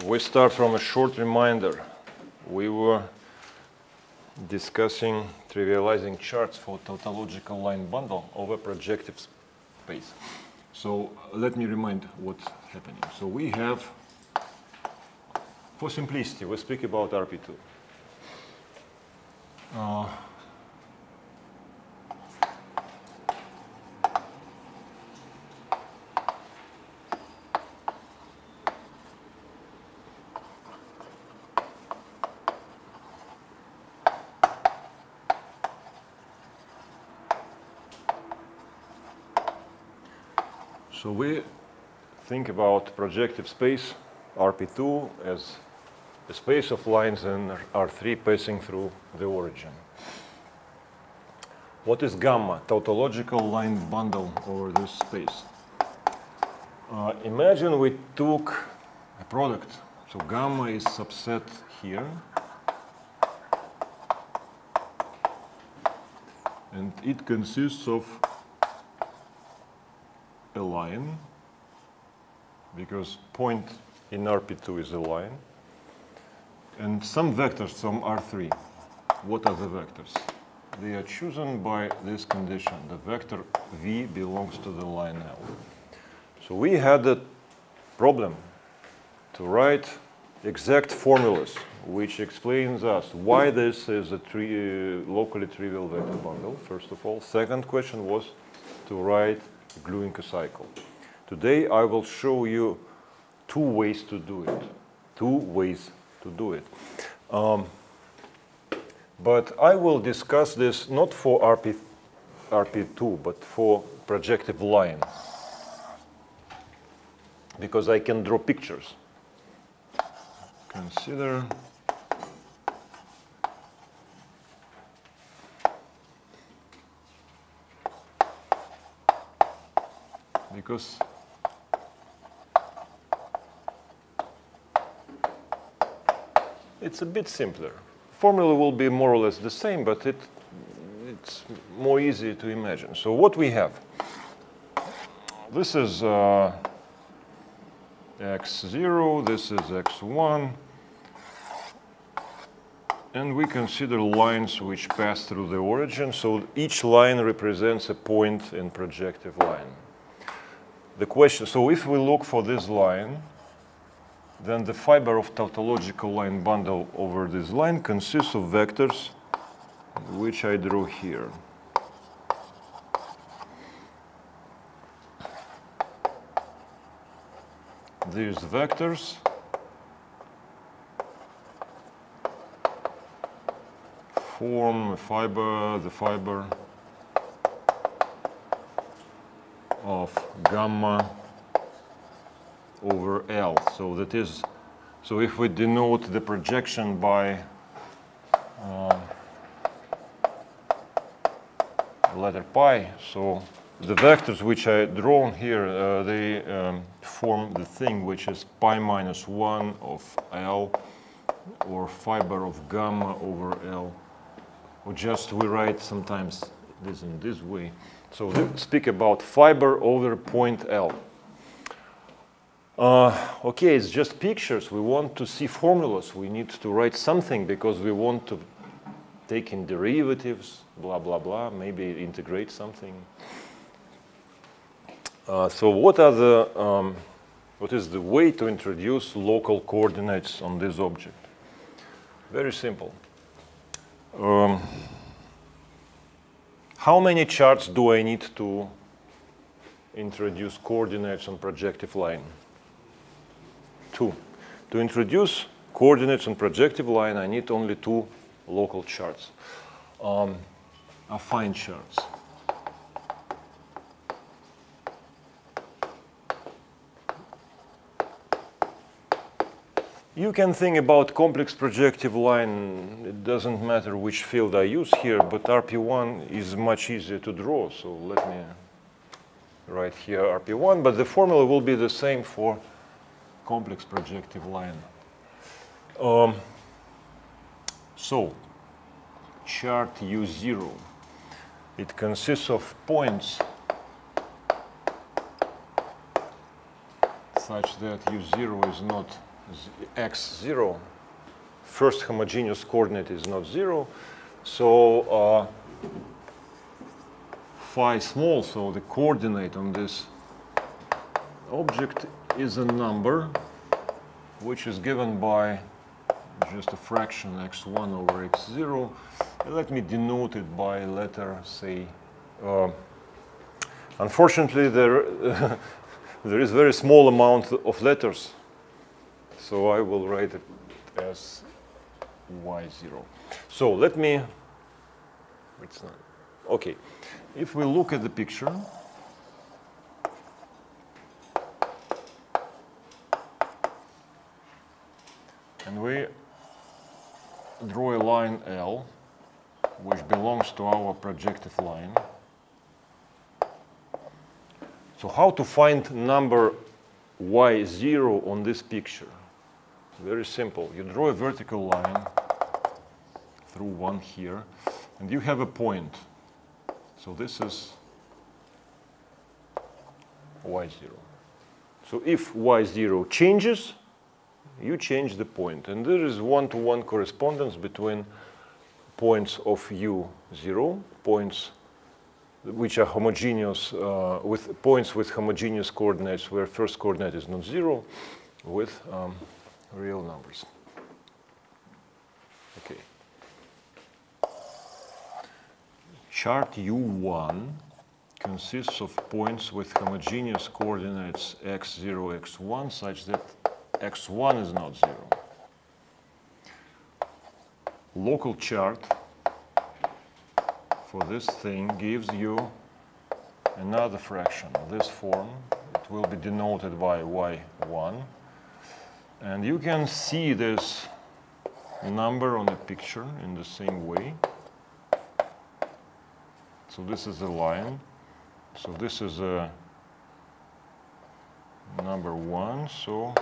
we start from a short reminder. We were discussing trivializing charts for tautological line bundle over projective space. So let me remind what's happening. So we have, for simplicity, we speak about RP2. So we think about projective space, RP2, as a space of lines in R3 passing through the origin. What is gamma, tautological line bundle over this space? Imagine we took a product. So gamma is subset here. And it consists of a line, because point in RP2 is a line, and some vectors from R3. What are the vectors? They are chosen by this condition. The vector V belongs to the line L. So we had a problem to write exact formulas which explains us why this is a locally trivial vector bundle, first of all. Second question was to write gluing a cycle. Today I will show you two ways to do it. But I will discuss this not for RP2, but for projective line, because I can draw pictures. Consider because it's a bit simpler. Formula will be more or less the same, but it's more easy to imagine. So what we have, this is x0, this is x1, and we consider lines which pass through the origin. So each line represents a point in projective line. The question, so if we look for this line, then the fiber of tautological line bundle over this line consists of vectors, which I drew here. These vectors form the fiber of gamma over L. So that is, so if we denote the projection by letter pi, so the vectors which I drawn here, they form the thing which is pi minus 1 of L, or fiber of gamma over L, or just we write sometimes this in this way. So let's speak about fiber over point L. Okay, it's just pictures. We want to see formulas. We need to write something because we want to take in derivatives, blah, blah, blah, maybe integrate something. So what is the way to introduce local coordinates on this object? Very simple. How many charts do I need to introduce coordinates on projective line? 2. To introduce coordinates on projective line, I need only 2 local charts. Affine charts. You can think about complex projective line. It doesn't matter which field I use here, but RP1 is much easier to draw. So let me write here RP1, but the formula will be the same for complex projective line. So chart U0, it consists of points such that U0 is not x0, first homogeneous coordinate is not 0. So phi small, so the coordinate on this object is a number which is given by just a fraction x1 over x0. Let me denote it by letter, say, unfortunately there there is very small amount of letters, so I will write it as y0. So let me, it's not, okay, if we look at the picture, and we draw a line L, which belongs to our projective line. So how to find number y0 on this picture? Very simple. You draw a vertical line through one here, and you have a point. So this is y0. So if y0 changes, you change the point. And there is one-to-one correspondence between points of u0, points which are homogeneous, with points with homogeneous coordinates where first coordinate is not 0, with real numbers. Okay. Chart U1 consists of points with homogeneous coordinates x0, x1, such that x1 is not 0. Local chart for this thing gives you another fraction of this form. It will be denoted by y1. And you can see this number on the picture in the same way. So this is a line. So this is a number 1. So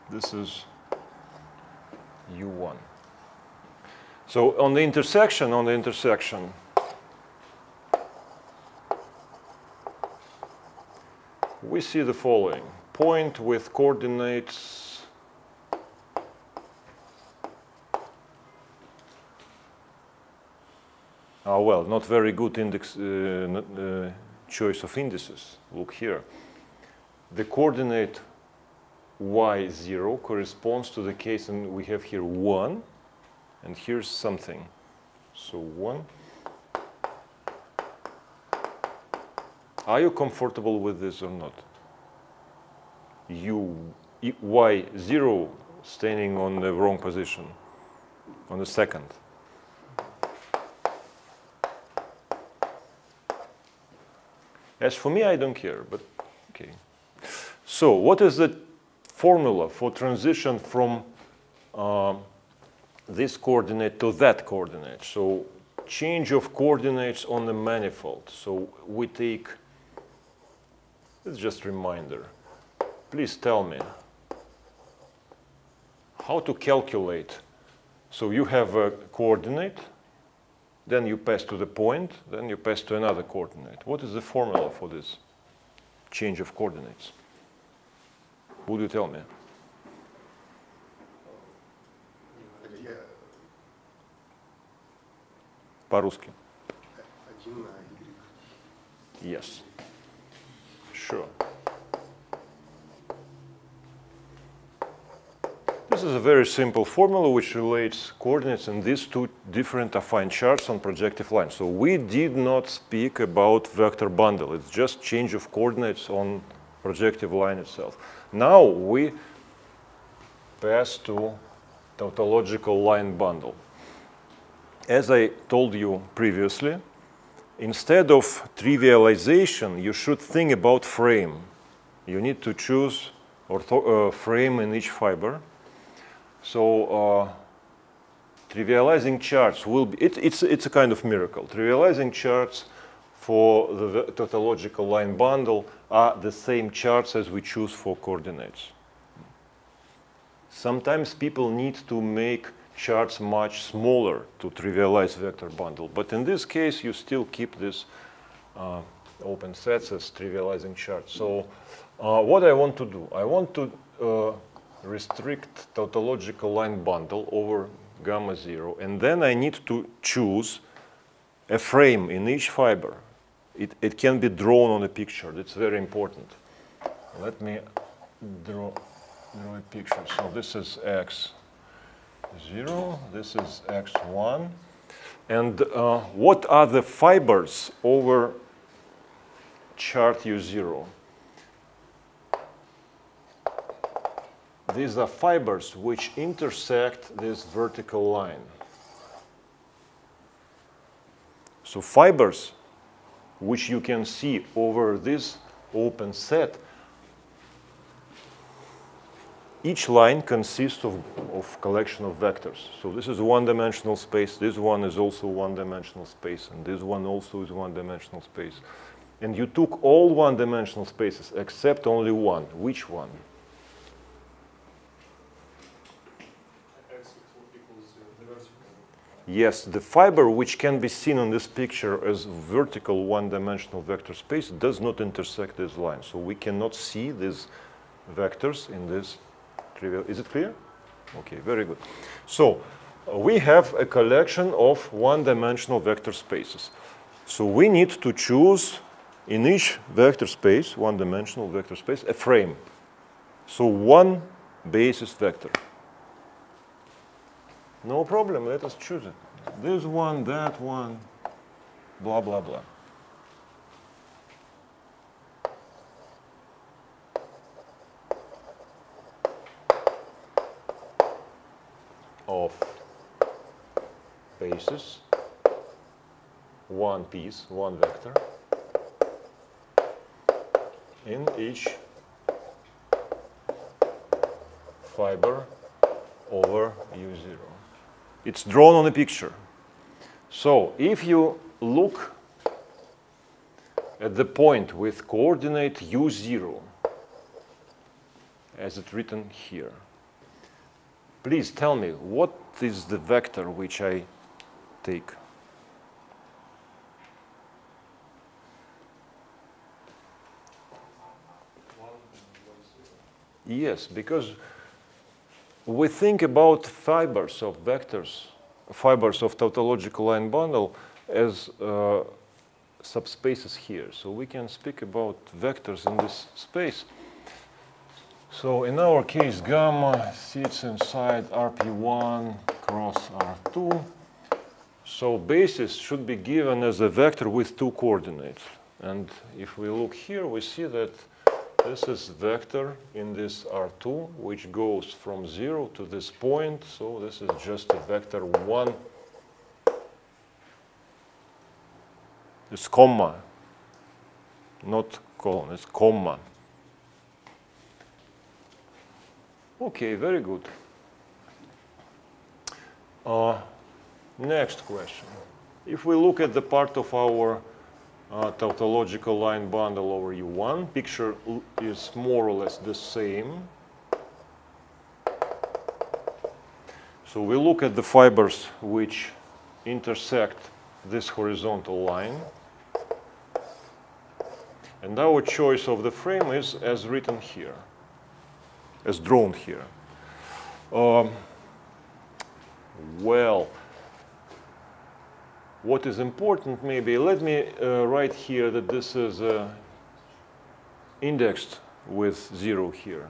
this is u1. So on the intersection, we see the following. Point with coordinates well, not very good index choice of indices. Look here. The coordinate y0 corresponds to the case, and we have here 1, and here's something. So 1. Are you comfortable with this or not? y0 standing on the wrong position, on the second. As for me, I don't care, but okay. So what is the formula for transition from this coordinate to that coordinate? So change of coordinates on the manifold. So we take, it's just a reminder. Please tell me how to calculate. So you have a coordinate, then you pass to the point, then you pass to another coordinate. What is the formula for this change of coordinates? Would you tell me? По-русски. Yes. Sure. This is a very simple formula which relates coordinates in these two different affine charts on projective lines. So we did not speak about vector bundle. It's just change of coordinates on projective line itself. Now we pass to tautological line bundle. As I told you previously, instead of trivialization, you should think about frame. You need to choose frame in each fiber. So trivializing charts will be, it's a kind of miracle. Trivializing charts for the tautological line bundle are the same charts as we choose for coordinates. Sometimes people need to make charts much smaller to trivialize vector bundle, but in this case you still keep this open sets as trivializing charts. So what I want to do, I want to restrict tautological line bundle over gamma 0, and then I need to choose a frame in each fiber. It can be drawn on a picture. That's very important. Let me draw a picture. So this is x0, this is x1. And what are the fibers over chart U0? These are fibers which intersect this vertical line. So fibers which you can see over this open set, each line consists of collection of vectors. So this is a one-dimensional space, this one is also one-dimensional space, and this one also is one-dimensional space. And you took all one-dimensional spaces except only one. Which one? Yes, the fiber which can be seen on this picture as vertical one-dimensional vector space does not intersect this line. So we cannot see these vectors in this trivial. Is it clear? Okay, very good. So we have a collection of one-dimensional vector spaces. So we need to choose in each vector space, one-dimensional vector space, a frame. So one basis vector. No problem, let us choose it. This one, that one, blah, blah, blah. Of basis, one piece, one vector, in each fiber over U0. It's drawn on a picture. So if you look at the point with coordinate U0, as it's written here, please tell me, what is the vector which I take? Yes, because we think about fibers of vectors, fibers of tautological line bundle as subspaces here. So we can speak about vectors in this space. So in our case, gamma sits inside RP1 cross R2. So basis should be given as a vector with two coordinates. And if we look here, we see that this is vector in this R2, which goes from 0 to this point. So this is just a vector 1. It's comma, not colon, it's comma. Okay, very good. Next question. If we look at the part of our tautological line bundle over U1, picture is more or less the same. So we look at the fibers which intersect this horizontal line. And our choice of the frame is as written here, as drawn here. Well, what is important maybe, let me write here that this is indexed with 0 here.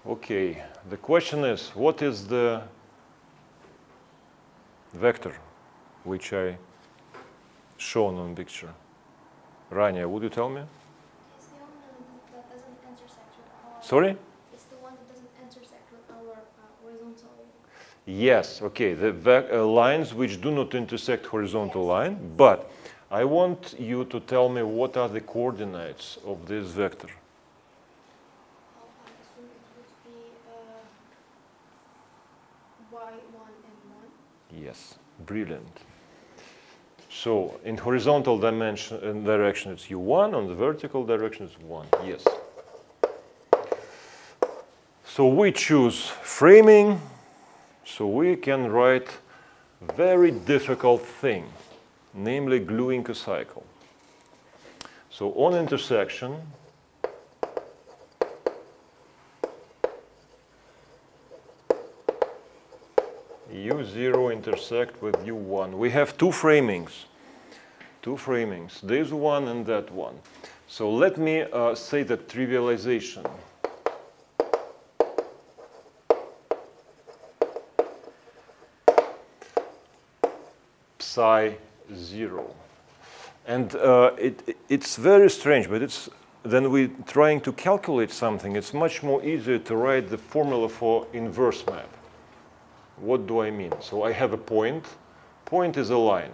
Okay, the question is, what is the vector which I shown on picture? Rania, would you tell me? It's the only one that doesn't intersect with our... Sorry? It's the one that doesn't intersect with our horizontal... Yes, okay, the lines which do not intersect horizontal line, but I want you to tell me what are the coordinates of this vector. I assume it would be y1 and 1. Yes, brilliant. So in horizontal direction it's U1, on the vertical direction it's 1, yes. So we choose framing, so we can write very difficult thing, namely gluing a cycle. So on intersection, U0 intersect with U1. We have two framings, this one and that one. So let me say that trivialization psi 0. And it's very strange, but it's then we're trying to calculate something. It's much more easier to write the formula for inverse map. What do I mean? So I have a point. Point is a line.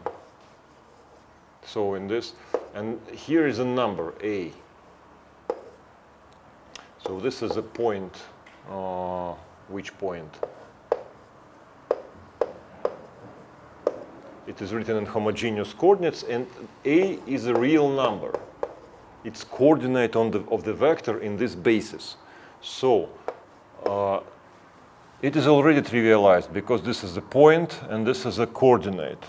So in this, and here is a number, A. So this is a point. Which point? It is written in homogeneous coordinates, and A is a real number. It's coordinate of the vector in this basis. So it is already trivialized because this is a point and this is a coordinate.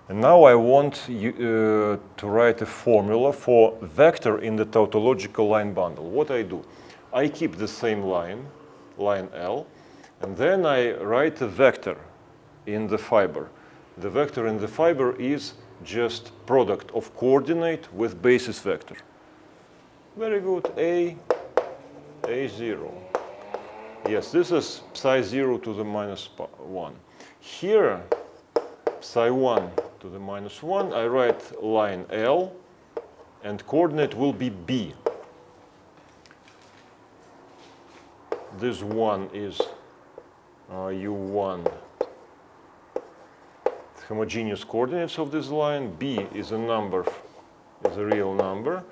And now I want to write a formula for vector in the tautological line bundle. What I do? I keep the same line L, and then I write a vector in the fiber. The vector in the fiber is just product of coordinate with basis vector. Very good. A0. Yes, this is psi 0 to the minus 1. Here, psi 1 to the minus 1, I write line L, and coordinate will be B. This one is U1. Homogeneous coordinates of this line. B is a number, is a real number.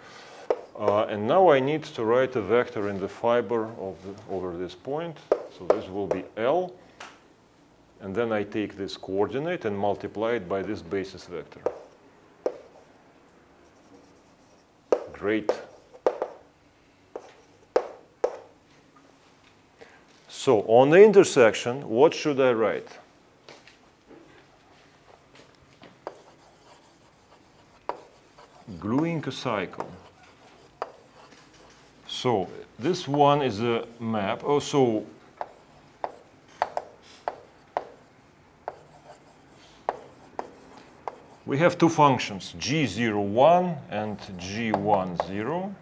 And now I need to write a vector in the fiber over this point. So this will be L. And then I take this coordinate and multiply it by this basis vector. Great. So on the intersection, what should I write? Gluing a cycle. So this one is a map. Oh, so we have two functions, G01 and G10.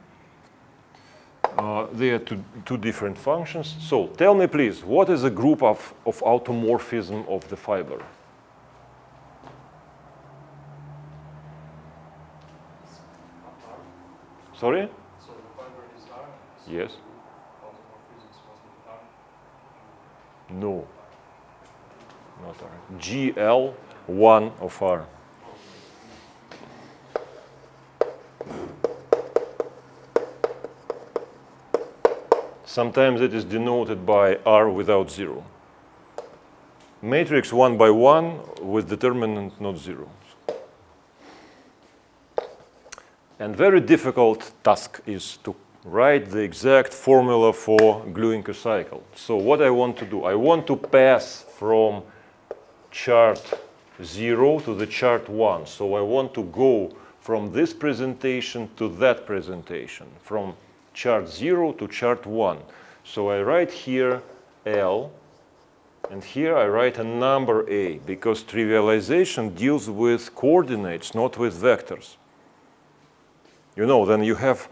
They are two different functions. So tell me, please, what is a group of automorphism of the fiber? Sorry? So the fiber is R? Yes. Automorphisms must be R? No. Not R. GL1 of R. Sometimes it is denoted by R without 0. Matrix 1 by 1 with determinant not 0. And very difficult task is to write the exact formula for gluing a cycle. So what I want to do, I want to pass from chart 0 to the chart 1. So I want to go from this presentation to that presentation, from chart 0 to chart 1. So I write here L, and here I write a number A, because trivialization deals with coordinates, not with vectors. You know, then you have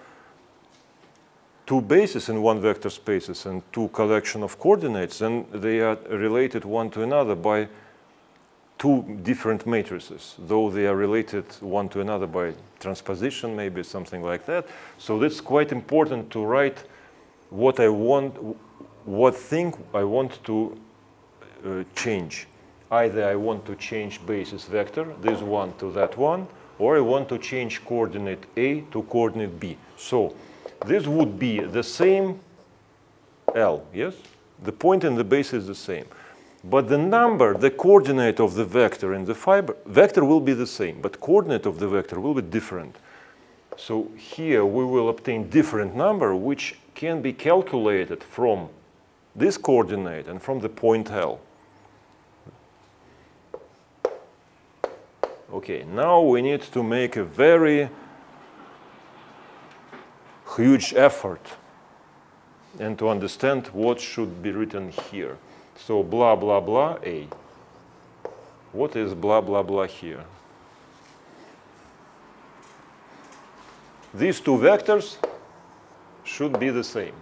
two bases in one vector spaces and two collection of coordinates, and they are related one to another by two different matrices, though they are related one to another by transposition, maybe something like that. So that's quite important to write what I want, what thing I want to change. Either I want to change basis vector, this one to that one, or I want to change coordinate A to coordinate B. So this would be the same L, yes? The point and the base is the same. But the number, the coordinate of the vector in the fiber, vector will be the same, but coordinate of the vector will be different. So here we will obtain different number, which can be calculated from this coordinate and from the point L. Okay, now we need to make a very huge effort and to understand what should be written here. So blah, blah, blah, A. What is blah, blah, blah here? These two vectors should be the same.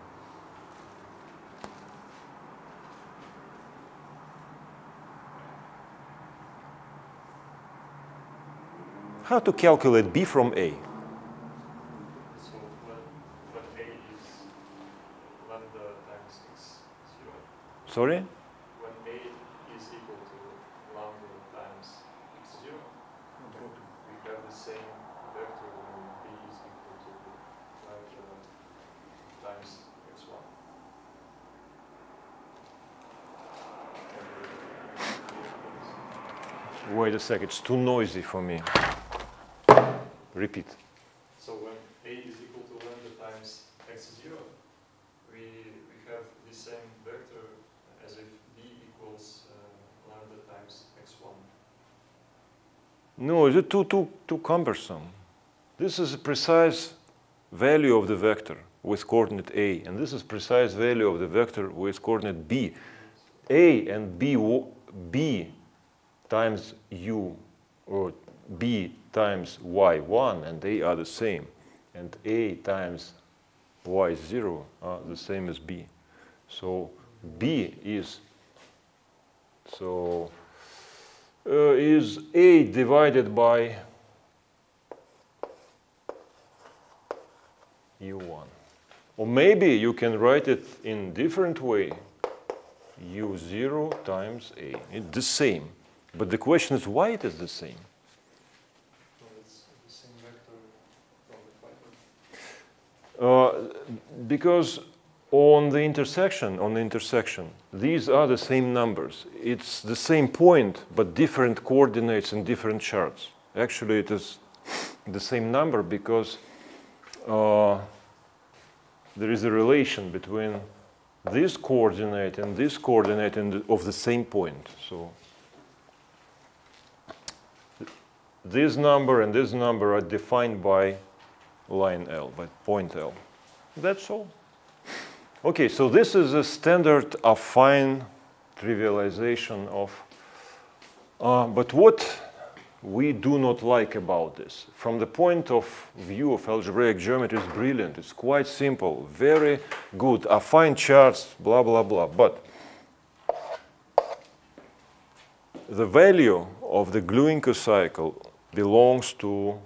How to calculate B from A? So when A is lambda times x0. Sorry? When A is equal to lambda times x0, we have the same vector when B is equal to lambda times x1. Wait a sec, it's too noisy for me. Repeat. So when A is equal to lambda times x0, we have the same vector as if B equals lambda times x1. No, it's too cumbersome. This is a precise value of the vector with coordinate A, and this is precise value of the vector with coordinate B. A and B times U, or B times Y1, and they are the same. And A times Y0 are the same as B. So B is A divided by U1. Or maybe you can write it in different way. U0 times A. It's the same. But the question is why it is the same? Well, it's the same vector from the fiber. Because on the intersection, these are the same numbers. It's the same point, but different coordinates and different charts. Actually, it is the same number because there is a relation between this coordinate and this coordinate of the same point. So this number and this number are defined by line L, by point L. That's all. Okay, so this is a standard affine trivialization of, but what we do not like about this, from the point of view of algebraic geometry, is brilliant. It's quite simple, very good. Affine charts, blah, blah, blah. But the value of the gluing cycle belongs to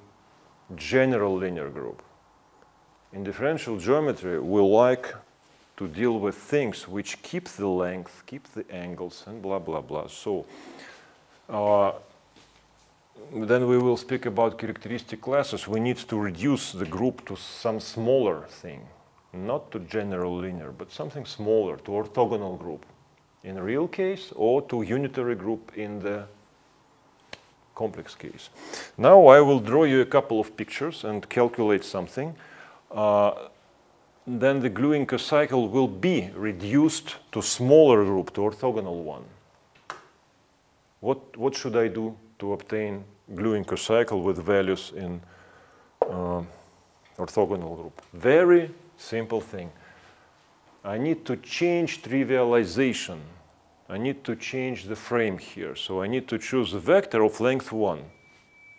general linear group. In differential geometry, we like to deal with things which keep the length, keep the angles, and blah, blah, blah. So then we will speak about characteristic classes. We need to reduce the group to some smaller thing, not to general linear, but something smaller, to orthogonal group in a real case, or to unitary group in the complex case. Now I will draw you a couple of pictures and calculate something. Then the gluing cycle will be reduced to smaller group, to orthogonal one. What should I do to obtain gluing cycle with values in orthogonal group? Very simple thing. I need to change trivialization. I need to change the frame here. So I need to choose a vector of length 1.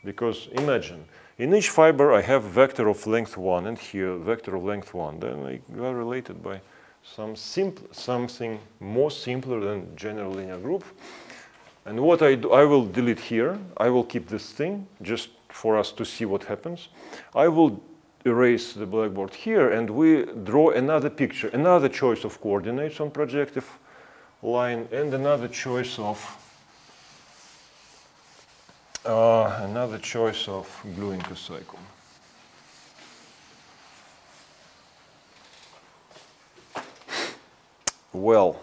Because imagine, in each fiber I have vector of length 1, and here vector of length 1. Then they are related by something more simpler than general linear group. And what I do, I will delete here. I will keep this thing just for us to see what happens. I will erase the blackboard here, and we draw another picture, another choice of coordinates on projective line, and another choice of gluing cycle. Well,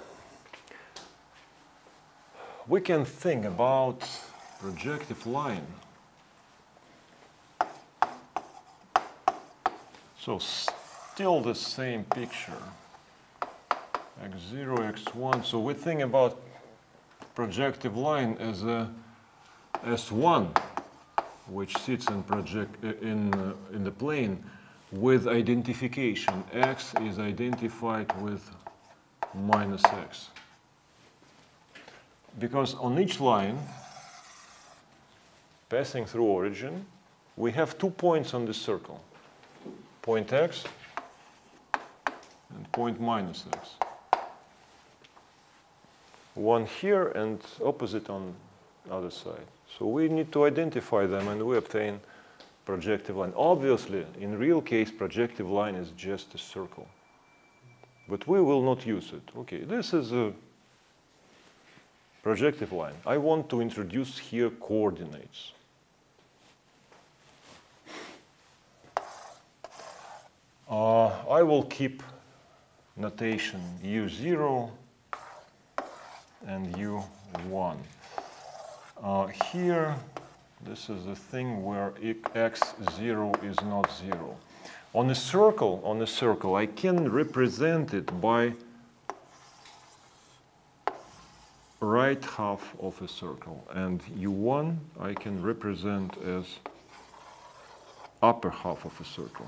we can think about projective line. So still the same picture, x0, x1. So we think about projective line as a S1. which sits in the plane with identification. X is identified with minus x. Because on each line passing through origin, we have 2 points on the circle. Point x and point minus x. One here and opposite on the other side. So we need to identify them and we obtain projective line. Obviously, in real case, projective line is just a circle. But we will not use it. Okay, this is a projective line. I want to introduce here coordinates. I will keep notation u0 and u1. Here, this is the thing where x0 is not 0. On a circle, I can represent it by right half of a circle, and u1 I can represent as upper half of a circle.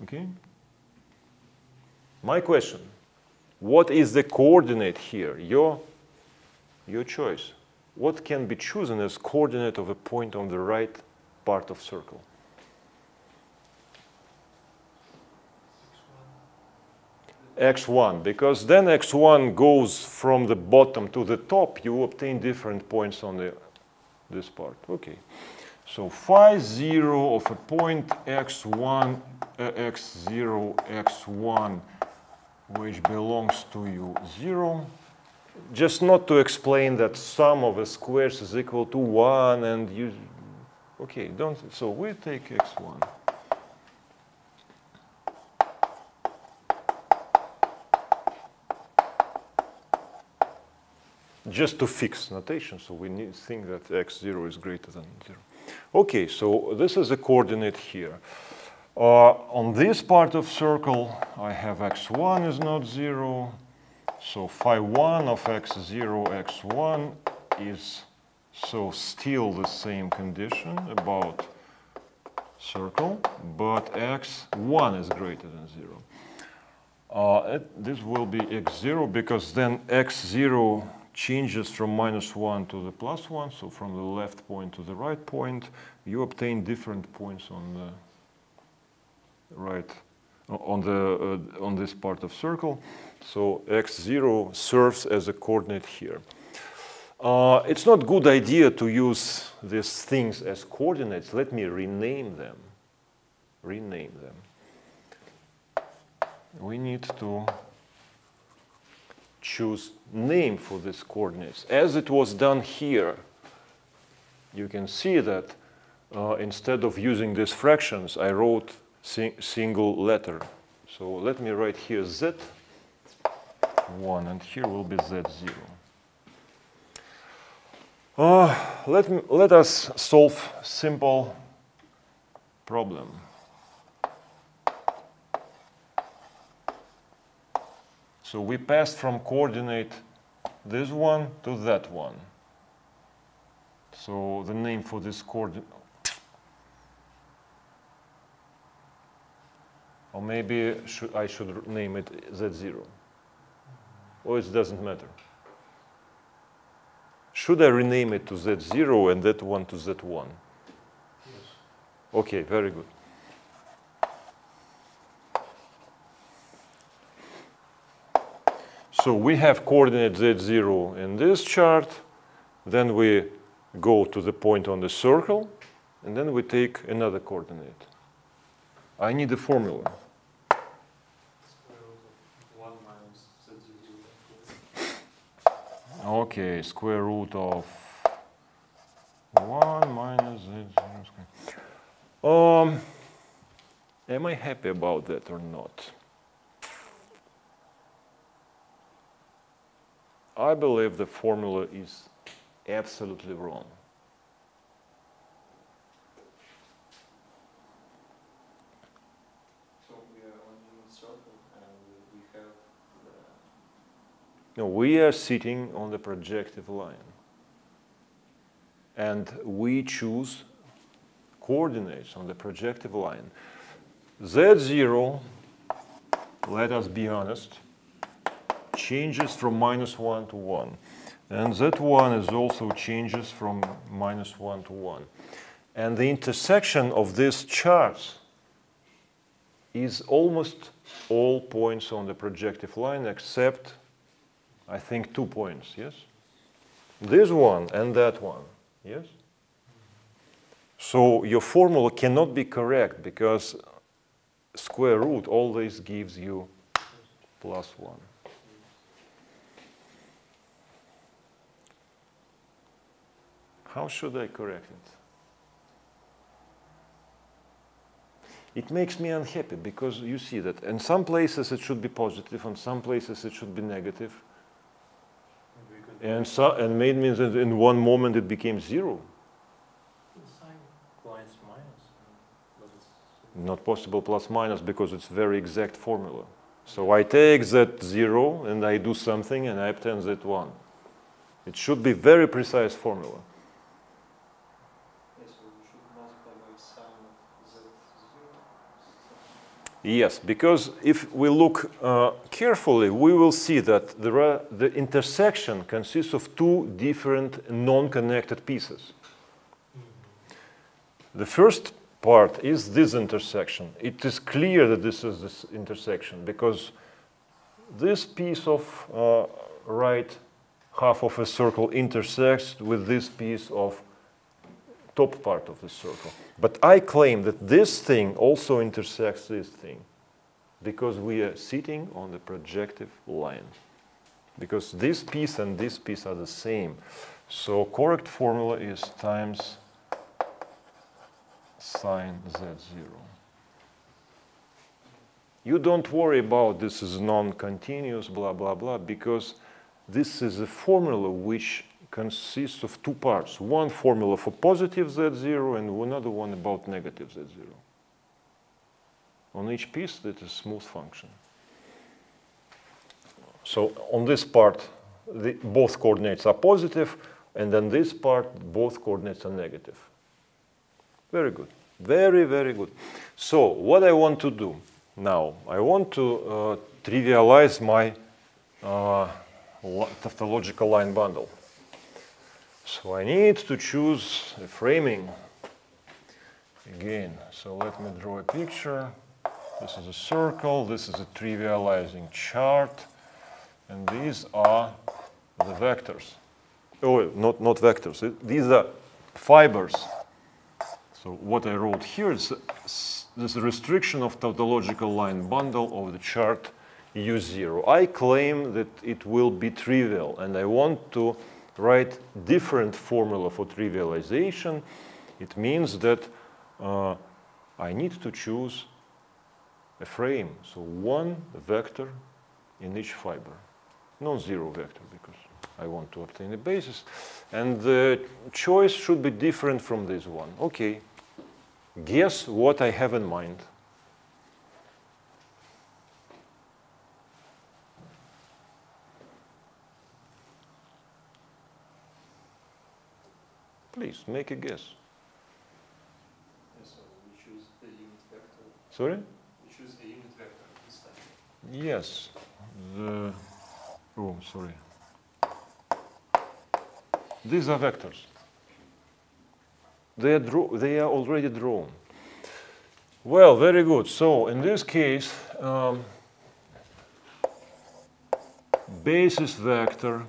Okay? My question, what is the coordinate here? Your choice. What can be chosen as coordinate of a point on the right part of circle? x1, because then x1 goes from the bottom to the top, you obtain different points on this part. Okay. So phi 0 of a point x1, x0, x1, which belongs to u0. Just not to explain that sum of the squares is equal to 1 and you, okay, don't, so we take x1. Just to fix notation, so we need to think that x0 is greater than 0. Okay, so this is a coordinate here. On this part of circle, I have x1 is not 0. So phi 1 of x0, x1 is so still the same condition about circle, but x1 is greater than 0. This will be x0 because then x0 changes from -1 to the +1, so from the left point to the right point, you obtain different points on the right, on this part of circle. So x0 serves as a coordinate here. It's not a good idea to use these things as coordinates. Let me rename them. Rename them. We need to choose name for these coordinates. As it was done here, you can see that instead of using these fractions, I wrote single letter. So let me write here z1, and here will be z0. Let us solve simple problem. So we passed from coordinate this one to that one. So the name for this coordinate, or maybe I should name it z0. Or it doesn't matter. Should I rename it to z0 and that one to z1? Yes. Okay, very good. So we have coordinate z0 in this chart, then we go to the point on the circle, and then we take another coordinate. I need a formula. Square root of 1 minus z0. Okay, square root of 1 minus z0 squared. Am I happy about that or not? I believe the formula is absolutely wrong. So we are on a circle and we have the... No, we are sitting on the projective line. and we choose coordinates on the projective line. Z0, let us be honest, changes from -1 to 1. And Z1 is also changes from -1 to 1. And the intersection of these charts is almost all points on the projective line except, I think, 2 points, yes? This one and that one, yes? So your formula cannot be correct because square root always gives you +1. How should I correct it? It makes me unhappy because you see that in some places it should be positive, in some places it should be negative. And made means that in one moment it became 0. Not possible plus minus because it's very exact formula. So I take Z0 and I do something and I obtain Z1. It should be very precise formula. Yes, so we should multiply by sine of Z0. Yes, because if we look carefully, we will see that the intersection consists of two different non-connected pieces. The first part is this intersection. It is clear that this is this intersection because this piece of right half of a circle intersects with this piece of top part of the circle. But I claim that this thing also intersects this thing because we are sitting on the projective line. Because this piece and this piece are the same. So correct formula is times sine Z0. You don't worry about this is non-continuous, blah, blah, blah, because this is a formula which consists of two parts. One formula for positive Z0 and another one about negative Z0. On each piece, that is a smooth function. So on this part, both coordinates are positive, and on this part, both coordinates are negative. Very good. Very, very good. So what I want to do now, I want to trivialize my tautological line bundle. So I need to choose a framing again. So let me draw a picture. This is a circle. This is a trivializing chart. And these are the vectors. Oh, not vectors. These are fibers. So what I wrote here is this restriction of tautological line bundle of the chart U0. I claim that it will be trivial, and I want to write different formula for trivialization. It means that I need to choose a frame, so one vector in each fiber, non-zero vector, because I want to obtain a basis. And the choice should be different from this one. Okay, guess what I have in mind. Please, make a guess. Yes, so we choose the unit vector. Sorry? We choose a unit vector this time. Yes. Oh, sorry. These are vectors. They are already drawn. Well, very good. So in this case, basis vector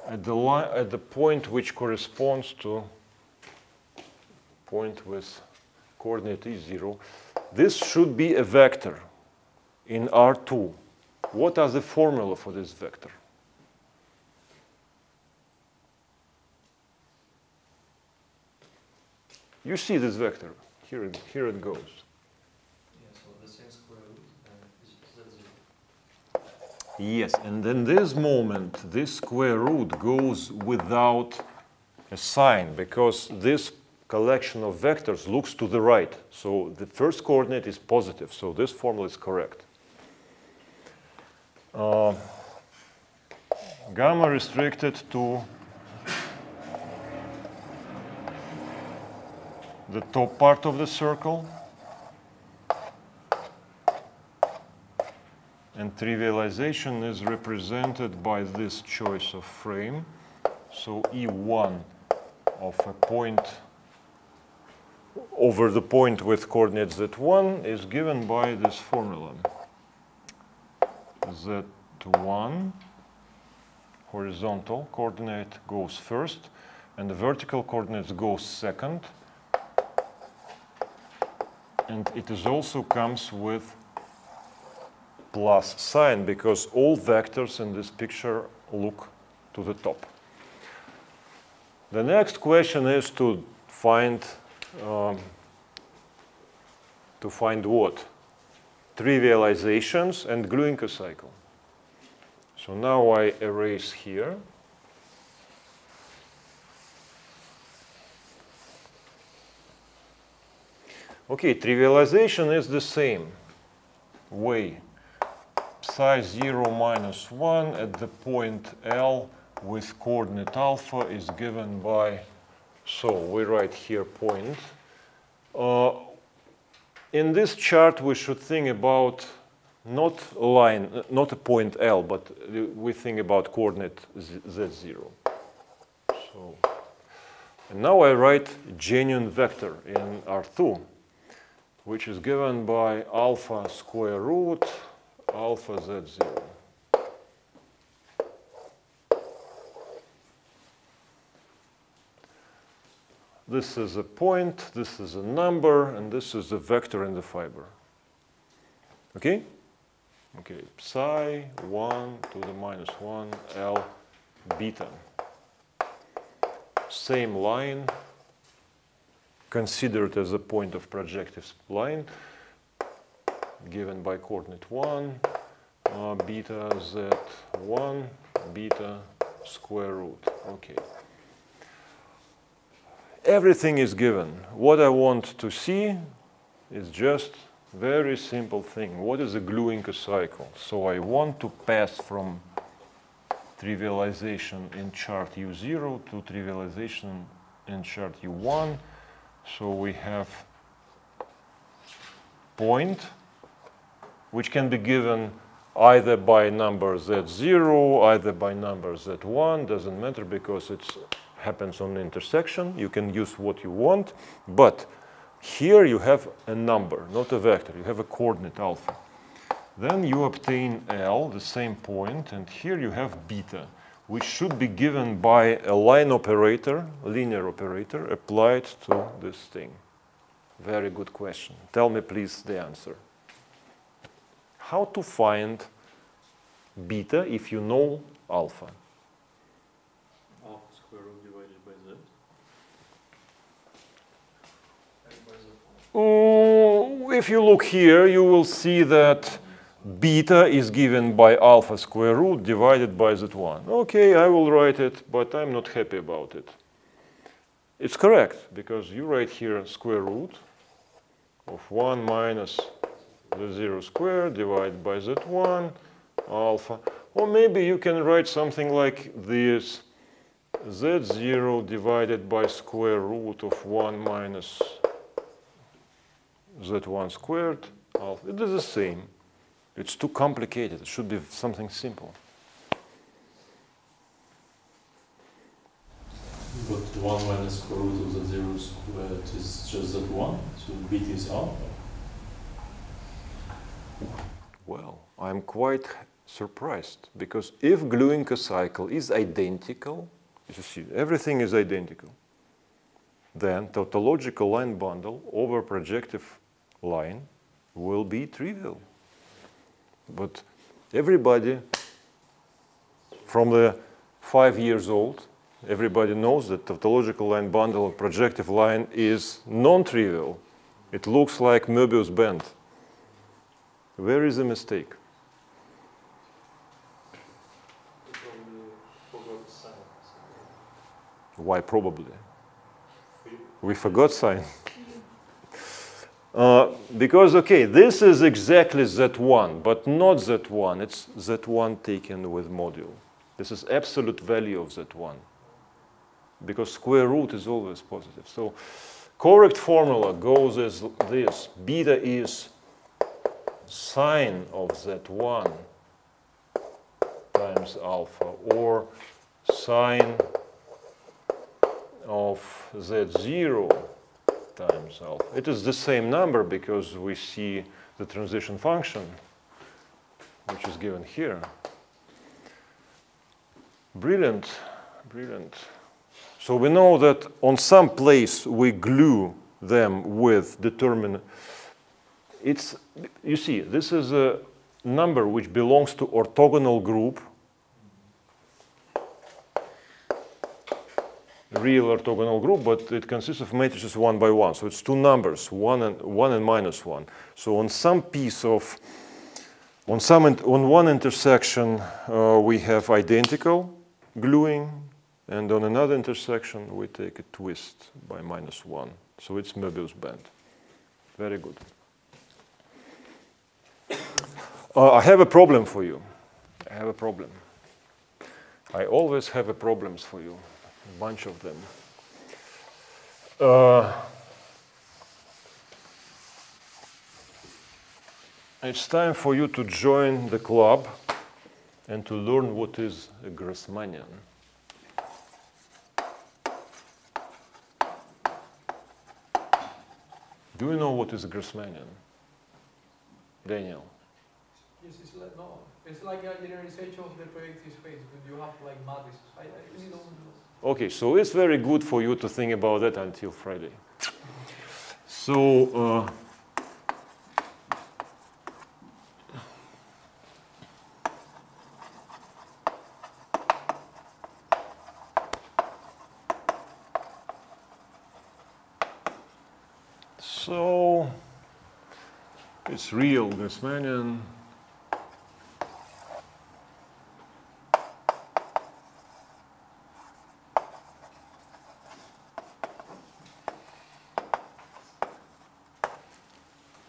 at the point which corresponds to point with coordinate E0, this should be a vector in R2. What are the formula for this vector? You see this vector. Here it goes. Yeah, so the same square root and Z0. Yes, and in this moment, this square root goes without a sign because this collection of vectors looks to the right. So the first coordinate is positive, so this formula is correct. Gamma restricted to the top part of the circle. And trivialization is represented by this choice of frame. So E1 of a point over the point with coordinates Z1 is given by this formula. Z1, horizontal coordinate goes first, and the vertical coordinates go second. And it is also comes with plus sign, because all vectors in this picture look to the top. The next question is to find what? Trivializations and gluing a cycle. So now I erase here. Okay, trivialization is the same way. Psi 0 minus 1 at the point L with coordinate alpha is given by, so we write here point. In this chart we should think about not a line, not a point L, but we think about coordinate Z0. So, and now I write genuine vector in R2, which is given by alpha square root alpha Z0. This is a point, this is a number, and this is a vector in the fiber. Okay? Okay, psi 1 to the minus 1 L beta. Same line, considered as a point of projective line, given by coordinate 1, beta Z1, beta square root. Okay. Everything is given. What I want to see is just very simple thing. What is a gluing a cycle? So I want to pass from trivialization in chart U0 to trivialization in chart U1. So we have point, which can be given either by number Z0, either by number Z1, doesn't matter because it happens on the intersection. You can use what you want, but here you have a number, not a vector. You have a coordinate alpha. Then you obtain L, the same point, and here you have beta, which should be given by a line operator, linear operator, applied to this thing. Very good question. Tell me, please, the answer. How to find beta if you know alpha? Alpha square root divided by z. If you look here, you will see that beta is given by alpha square root divided by z1. Okay, I will write it, but I'm not happy about it. It's correct, because you write here square root of 1 minus the 0 squared divided by z1 alpha. Or maybe you can write something like this, z0 divided by square root of 1 minus z1 squared alpha. It is the same. It's too complicated. It should be something simple. But 1 minus square root of the 0 squared is just z1, so beta is alpha. Well, I'm quite surprised, because if gluing a cycle is identical, you see, everything is identical, then tautological line bundle over projective line will be trivial. But everybody from the 5 years old, everybody knows that tautological line bundle of projective line is non-trivial. It looks like Möbius band. Where is the mistake? Why probably? We forgot sign. Because, okay, this is exactly Z1, but not Z1. It's Z1 taken with module. This is absolute value of Z1, because square root is always positive. So correct formula goes as this. Beta is sine of Z1 times alpha, or sine of Z0 times alpha. It is the same number because we see the transition function, which is given here. Brilliant, brilliant. So we know that on some place we glue them with determinant. It's, you see, this is a number which belongs to orthogonal group, real orthogonal group, but it consists of matrices 1 by 1. So it's two numbers, 1 and minus 1. So on some piece of, on one intersection we have identical gluing, and on another intersection we take a twist by minus 1. So it's Möbius band. Very good. I have a problem for you. I have a problem. I always have a problems for you. A bunch of them. It's time for you to join the club and to learn what is a Grassmannian. Do you know what is a Grassmannian? Daniel? Yes, it's like, no, it's like a generalization of the projective space, but you have like matrices. I really don't know. Okay, so it's very good for you to think about that until Friday. So, it's real Grassmannian.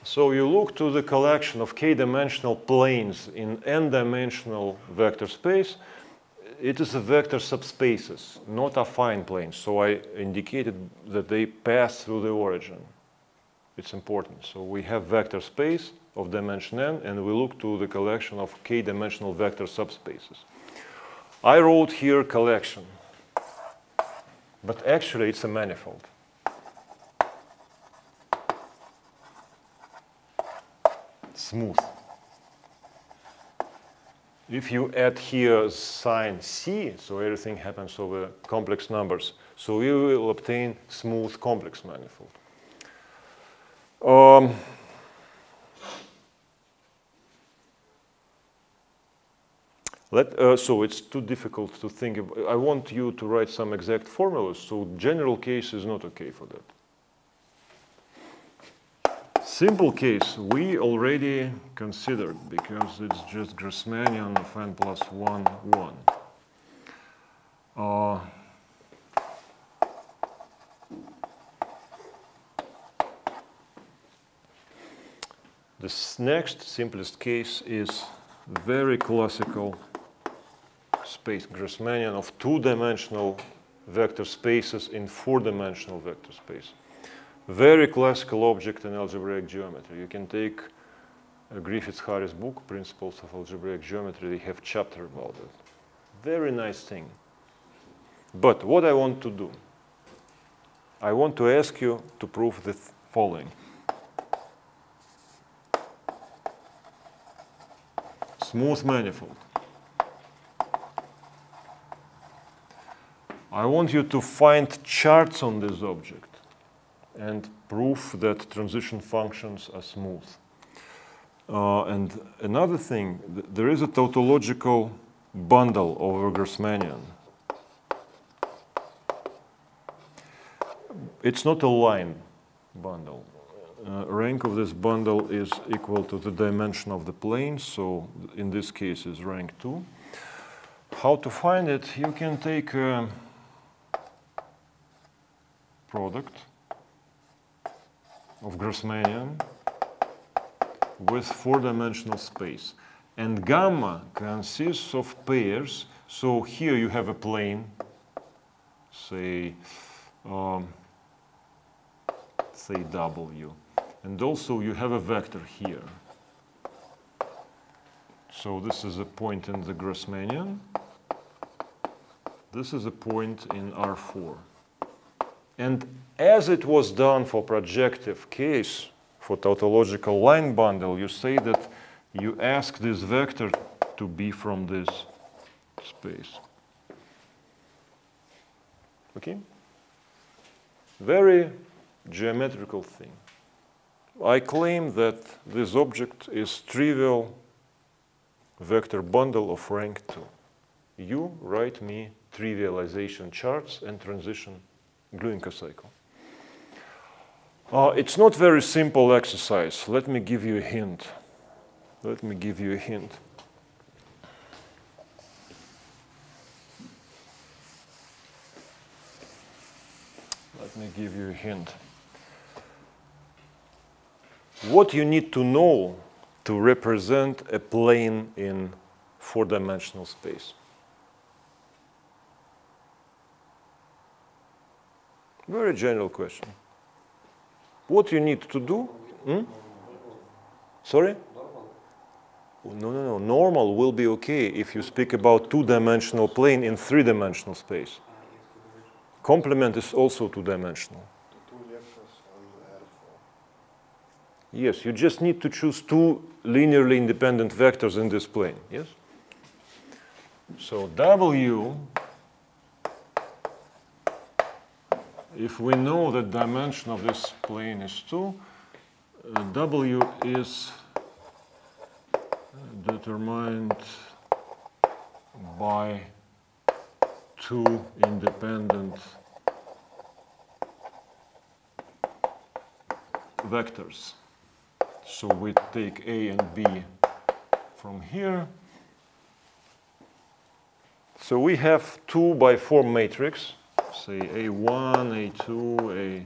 So you look to the collection of k-dimensional planes in n-dimensional vector space. It is a vector subspaces, not affine planes. So I indicated that they pass through the origin. It's important. So we have vector space of dimension n, and we look to the collection of k-dimensional vector subspaces. I wrote here collection, but actually it's a manifold. Smooth. If you add here sign C, so everything happens over complex numbers, so you will obtain smooth complex manifold. So it's too difficult to think about. I want you to write some exact formulas, so general case is not okay for that. Simple case we already considered because it's just Grassmannian of n plus 1, 1. This next simplest case is very classical space Grassmannian of two-dimensional vector spaces in four-dimensional vector space. Very classical object in algebraic geometry. You can take Griffiths-Harris book, Principles of Algebraic Geometry. They have chapter about it. Very nice thing. But what I want to do, I want to ask you to prove the following. Smooth manifold. I want you to find charts on this object and prove that transition functions are smooth. And another thing, there is a tautological bundle over Grassmannian. It's not a line bundle. Rank of this bundle is equal to the dimension of the plane, so in this case is rank 2. How to find it? You can take a product of Grassmannian with four-dimensional space. And gamma consists of pairs. So here you have a plane, say say W. And also you have a vector here. So this is a point in the Grassmannian. This is a point in R4. And as it was done for projective case, for tautological line bundle, you say that you ask this vector to be from this space. Okay? Very geometrical thing. I claim that this object is trivial vector bundle of rank 2. You write me trivialization charts and transition Gluenka cycle. It's not very simple exercise. Let me give you a hint. Let me give you a hint. Let me give you a hint. What you need to know to represent a plane in four-dimensional space? Very general question. What you need to do? Sorry? No. Normal will be okay if you speak about two-dimensional plane in three-dimensional space. Complement is also two-dimensional. Yes, you just need to choose two linearly independent vectors in this plane. Yes? So W, if we know the dimension of this plane is 2, W is determined by two independent vectors. So we take A and B from here. So we have 2 by 4 matrix, say A1, A2,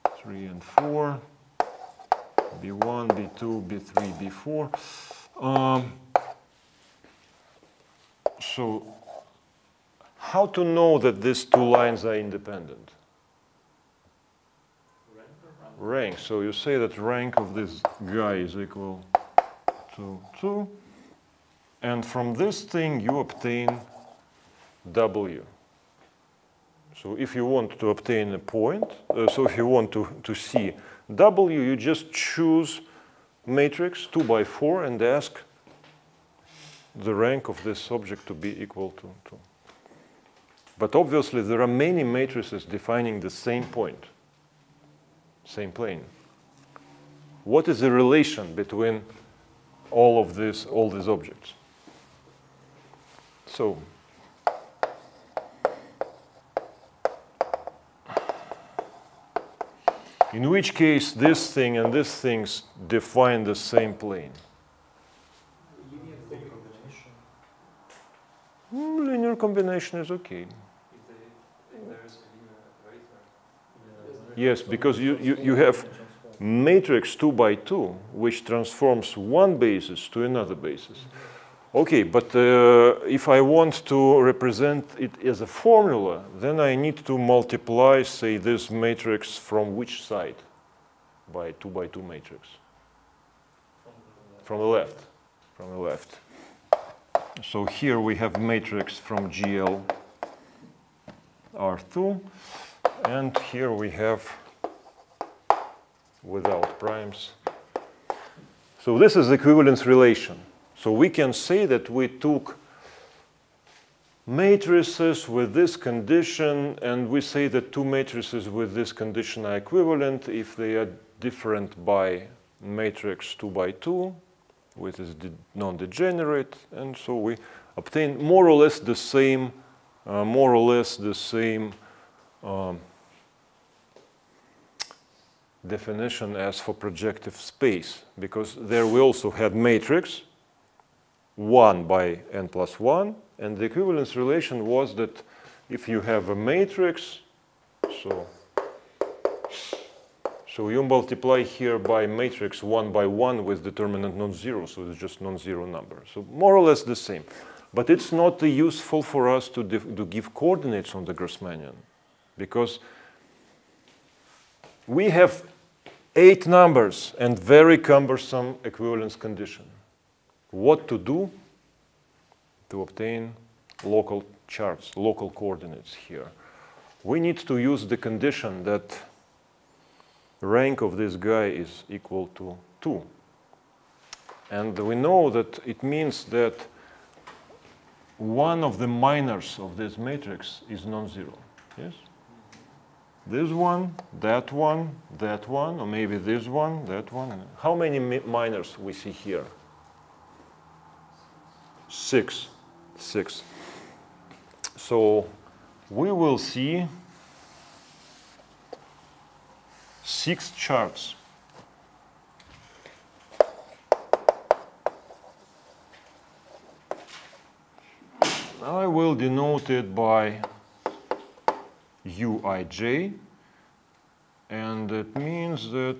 A3 and 4, B1, B2, B3, B4. So how to know that these two lines are independent? Rank. So you say that rank of this guy is equal to 2. And from this thing you obtain W. So if you want to obtain a point, so if you want to see W, you just choose matrix 2 by 4 and ask the rank of this object to be equal to 2. But obviously there are many matrices defining the same point, same plane. What is the relation between all these objects? So in which case this thing and this things define the same plane? Linear combination is okay. Yes, because you have matrix 2 by 2, which transforms one basis to another basis. Okay, but if I want to represent it as a formula, then I need to multiply, say, this matrix from which side? By 2 by 2 matrix. From the left. From the left. So here we have matrix from GL R2, and here we have without primes. So this is equivalence relation. So we can say that we took matrices with this condition, and we say that two matrices with this condition are equivalent if they are different by matrix 2 by 2, which is non-degenerate, and so we obtain more or less the same, definition as for projective space, because there we also had matrix 1 by n plus 1, and the equivalence relation was that if you have a matrix, so you multiply here by matrix 1 by 1 with determinant non-zero, so it's just non-zero number. So more or less the same. But it's not useful for us to give coordinates on the Grassmannian, because we have 8 numbers and very cumbersome equivalence condition. What to do to obtain local charts, local coordinates here? We need to use the condition that rank of this guy is equal to 2. And we know that it means that one of the minors of this matrix is non-zero. Yes? This one, or maybe this one, that one. How many minors we see here? 6. 6. So we will see 6 charts. I will denote it by Uij, and it means that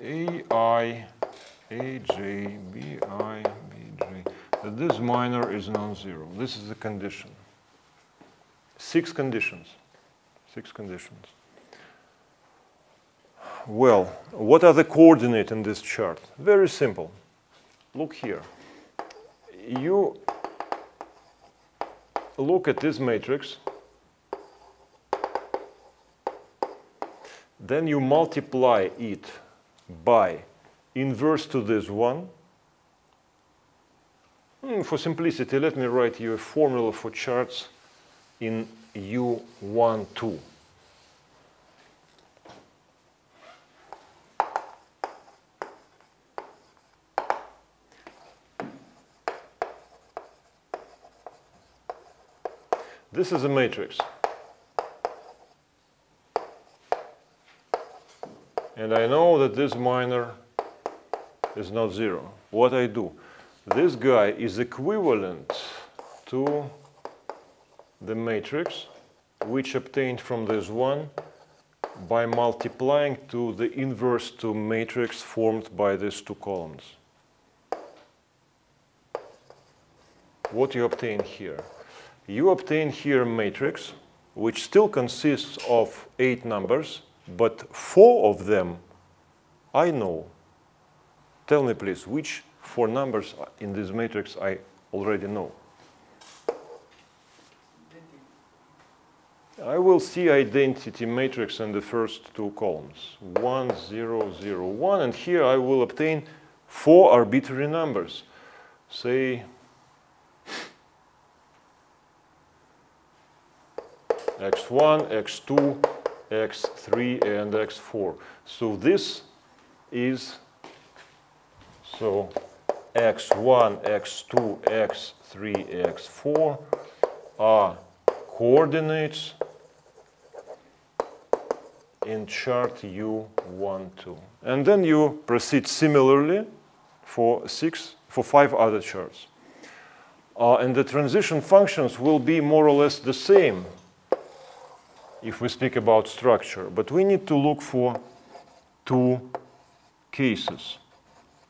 Ai, Aj, Bi, Bj, that this minor is non-zero. This is the condition. 6 conditions. 6 conditions. Well, what are the coordinates in this chart? Very simple. Look here. You look at this matrix, then you multiply it by inverse to this one. For simplicity, let me write you a formula for charts in U1, 2. This is a matrix. And I know that this minor is not 0. What I do? This guy is equivalent to the matrix which obtained from this one by multiplying to the inverse to matrix formed by these 2 columns. What you obtain here? You obtain here a matrix which still consists of 8 numbers, but 4 of them I know. Tell me please, which 4 numbers in this matrix I already know? I will see identity matrix in the first 2 columns, 1, 0, 0, 1, and here I will obtain 4 arbitrary numbers, say x1, x2, x3, and x4. So this is, so x1, x2, x3, x4 are coordinates in chart U1, 2. And then you proceed similarly for 5 other charts. And the transition functions will be more or less the same if we speak about structure, but we need to look for 2 cases.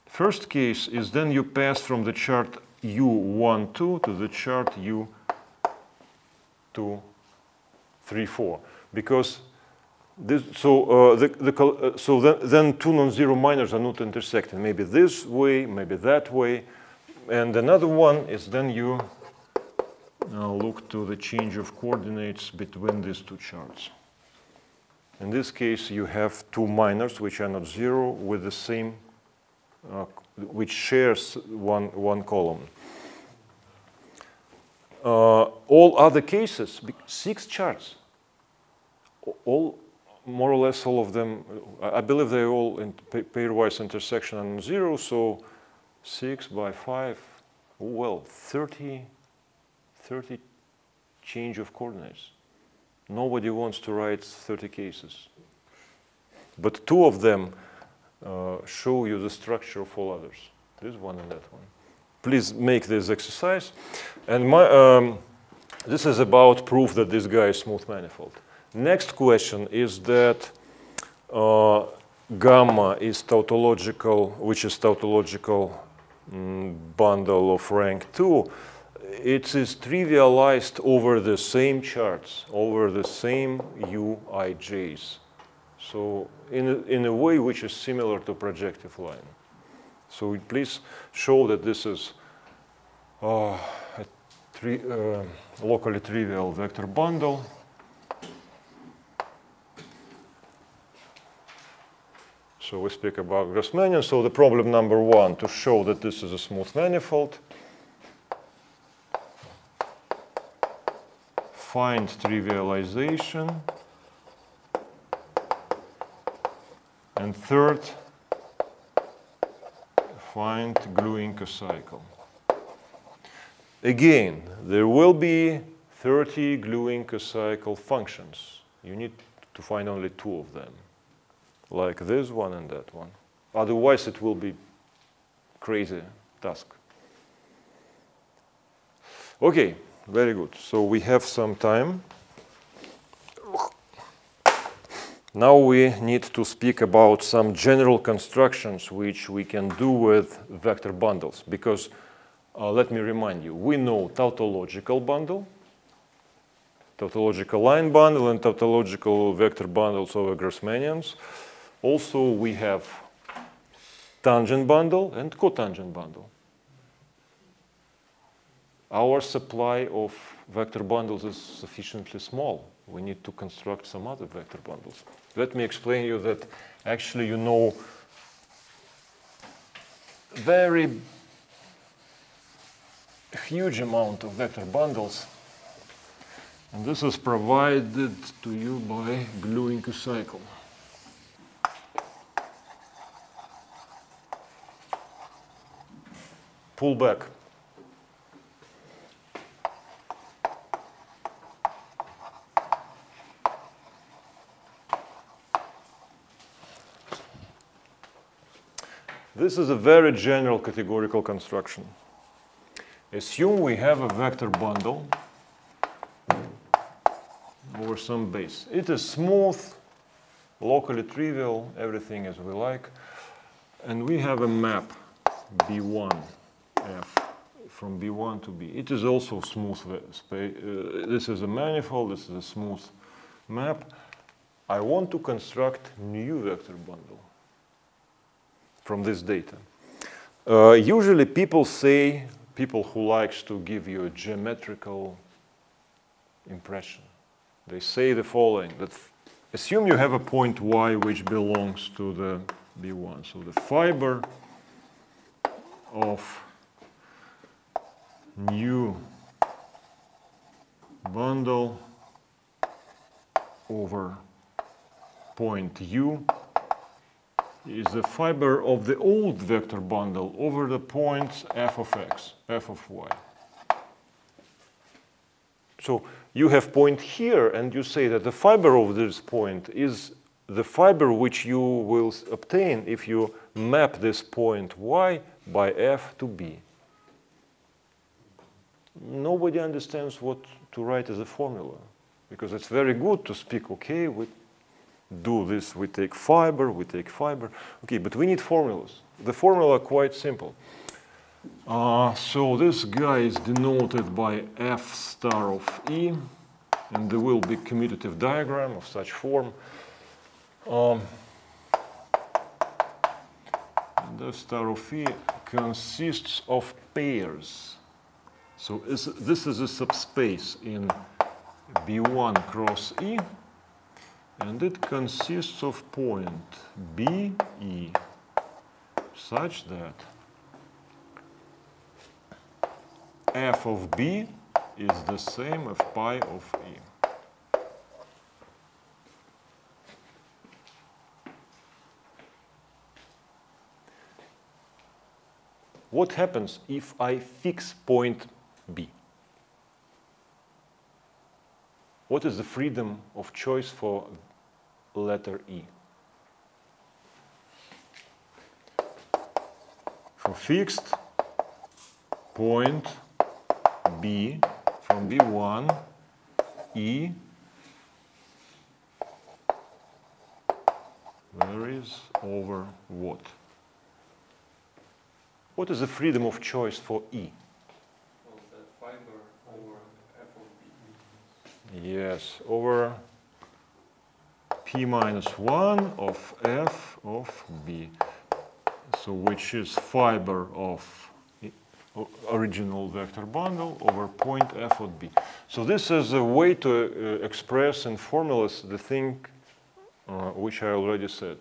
First case is then you pass from the chart U1, 2 to the chart U2, 3, 4, because this, then 2 non-zero minors are not intersecting. Maybe this way, maybe that way, and another one is then you look to the change of coordinates between these 2 charts. In this case, you have 2 minors which are not 0 with the same, which shares one column. All other cases, 6 charts, all more or less all of them, I believe they're all in pairwise intersection and 0, so 6 by 5, well, 30 change of coordinates. Nobody wants to write 30 cases. But 2 of them show you the structure of all others. This one and that one. Please make this exercise. And this is about proof that this guy is smooth manifold. Next question is that gamma is tautological, which is tautological bundle of rank 2. It is trivialized over the same charts, over the same Uijs. So in a way which is similar to projective line. So please show that this is a locally trivial vector bundle. So we speak about Grassmannian. So the problem number 1, to show that this is a smooth manifold. Find trivialization. And third, find gluing cocycle. Again, there will be 30 gluing cocycle functions. You need to find only 2 of them, like this one and that one. Otherwise, it will be crazy task. Okay, very good. So we have some time. Now we need to speak about some general constructions which we can do with vector bundles, because let me remind you, we know tautological bundle, tautological line bundle, and tautological vector bundles over Grassmannians. Also, we have tangent bundle and cotangent bundle. Our supply of vector bundles is sufficiently small. We need to construct some other vector bundles. Let me explain you that actually you know very huge amount of vector bundles, and this is provided to you by gluing cocycle. Pullback. This is a very general categorical construction. Assume we have a vector bundle over some base. It is smooth, locally trivial, everything as we like. And we have a map B1 F from B1 to B. It is also smooth space. This is a manifold, this is a smooth map. I want to construct new vector bundle from this data. Usually people who likes to give you a geometrical impression, they say the following, that assume you have a point Y which belongs to the B1. So the fiber of new bundle over point U is the fiber of the old vector bundle over the points f of x, f of y. So you have point here, and you say that the fiber of this point is the fiber which you will obtain if you map this point y by f to b. Nobody understands what to write as a formula, because it's very good to speak, okay, we do this, we take fiber. Okay, but we need formulas. The formula are quite simple. So this guy is denoted by f star of E, and there will be commutative diagram of such form. And f star of E consists of pairs. So this is a subspace in B1 cross E, and it consists of point B, E, such that f of B is the same as pi of E. What happens if I fix point B? What is the freedom of choice for letter E? For fixed point B from B1, E varies over what? What is the freedom of choice for E? Well, that fiber over f of b. Yes, over p minus 1 of f of b. So which is fiber of original vector bundle over point f of b. So this is a way to express in formulas the thing which I already said.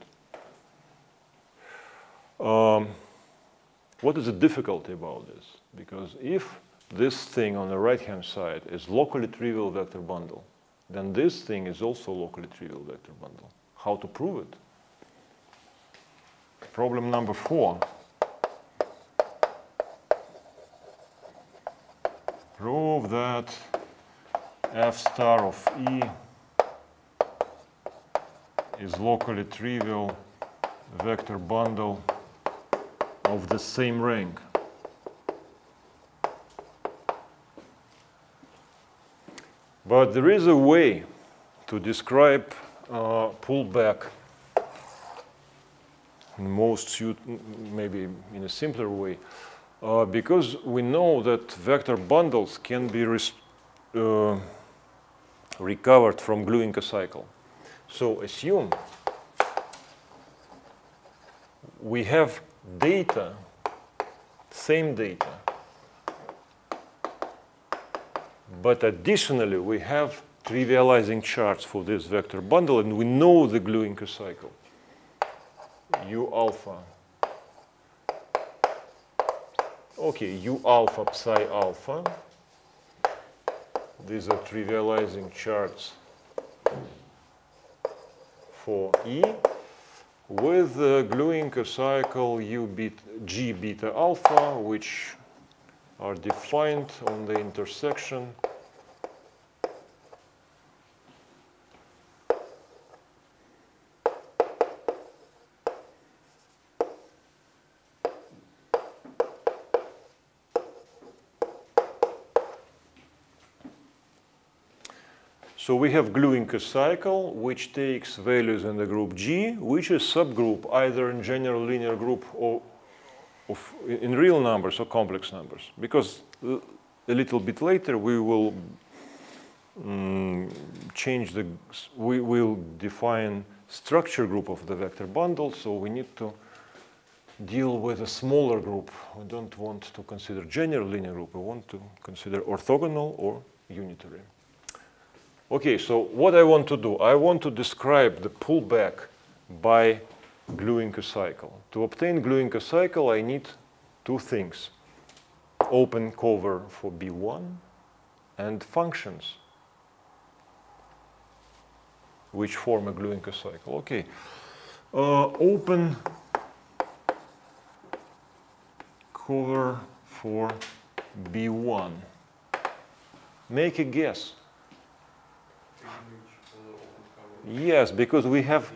What is the difficulty about this? Because if this thing on the right-hand side is locally trivial vector bundle, then this thing is also locally trivial vector bundle. How to prove it? Problem number 4. Prove that f star of E is locally trivial vector bundle of the same rank. But there is a way to describe pullback maybe in a simpler way, because we know that vector bundles can be recovered from gluing a cycle. So assume we have data, same data, but additionally we have trivializing charts for this vector bundle, and we know the gluing cycle. U alpha. Okay, U alpha psi alpha. These are trivializing charts for E with the gluing cycle G beta alpha, which are defined on the intersection So we have gluing cycle, which takes values in the group G, which is subgroup either in general linear group or in real numbers or complex numbers. Because a little bit later we will we will define structure group of the vector bundle, so we need to deal with a smaller group. We don't want to consider general linear group, we want to consider orthogonal or unitary. Okay, so what I want to do, I want to describe the pullback by gluing a cycle. To obtain gluing a cycle, I need two things: open cover for B1 and functions which form a gluing a cycle. Okay, open cover for B1. Make a guess. Yes, because we have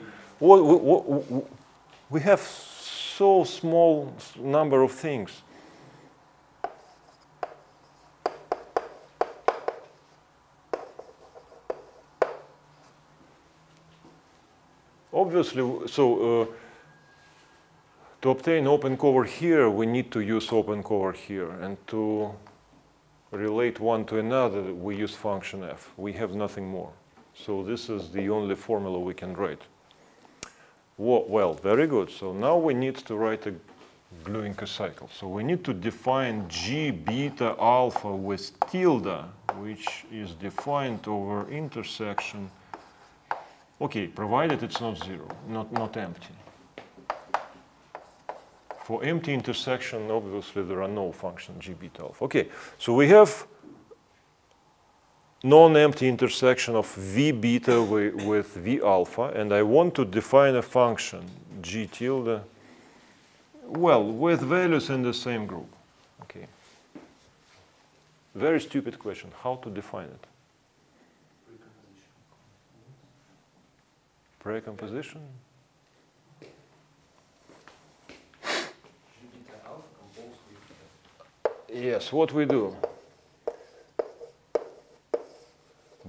so small number of things. Obviously, so to obtain open cover here, we need to use open cover here, and to relate one to another, we use function f. We have nothing more. So this is the only formula we can write. Well, very good. So now we need to write a gluing cycle. So we need to define G beta alpha with tilde, which is defined over intersection. Okay, provided it's not zero, not empty. For empty intersection, obviously there are no function G beta alpha. Okay, so we have non-empty intersection of V beta with V alpha, and I want to define a function, G tilde, well, with values in the same group. Okay. Very stupid question. How to define it? Precomposition? Yes, what we do?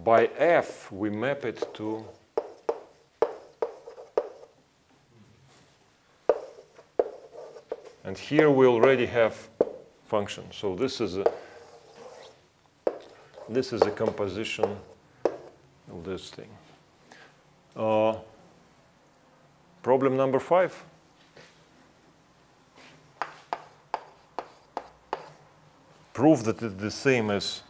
By f, we map it to and here we already have function. So this is a composition of this thing. Problem number 5. Prove that it's the same as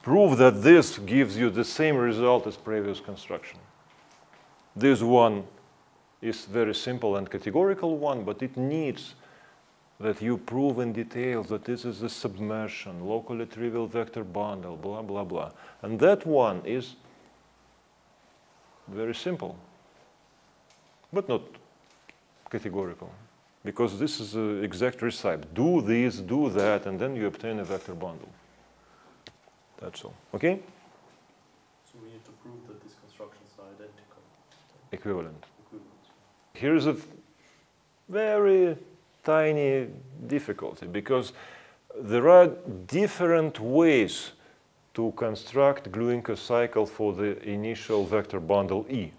prove that this gives you the same result as previous construction. This one is very simple and categorical one, but it needs that you prove in detail that this is a submersion, locally trivial vector bundle, blah, blah, blah. And that one is very simple, but not categorical, because this is an exact recipe. Do this, do that, and then you obtain a vector bundle. That's all. Okay? So we need to prove that these constructions are identical. Equivalent. Equivalent. Here's a very tiny difficulty, because there are different ways to construct gluing a cycle for the initial vector bundle E.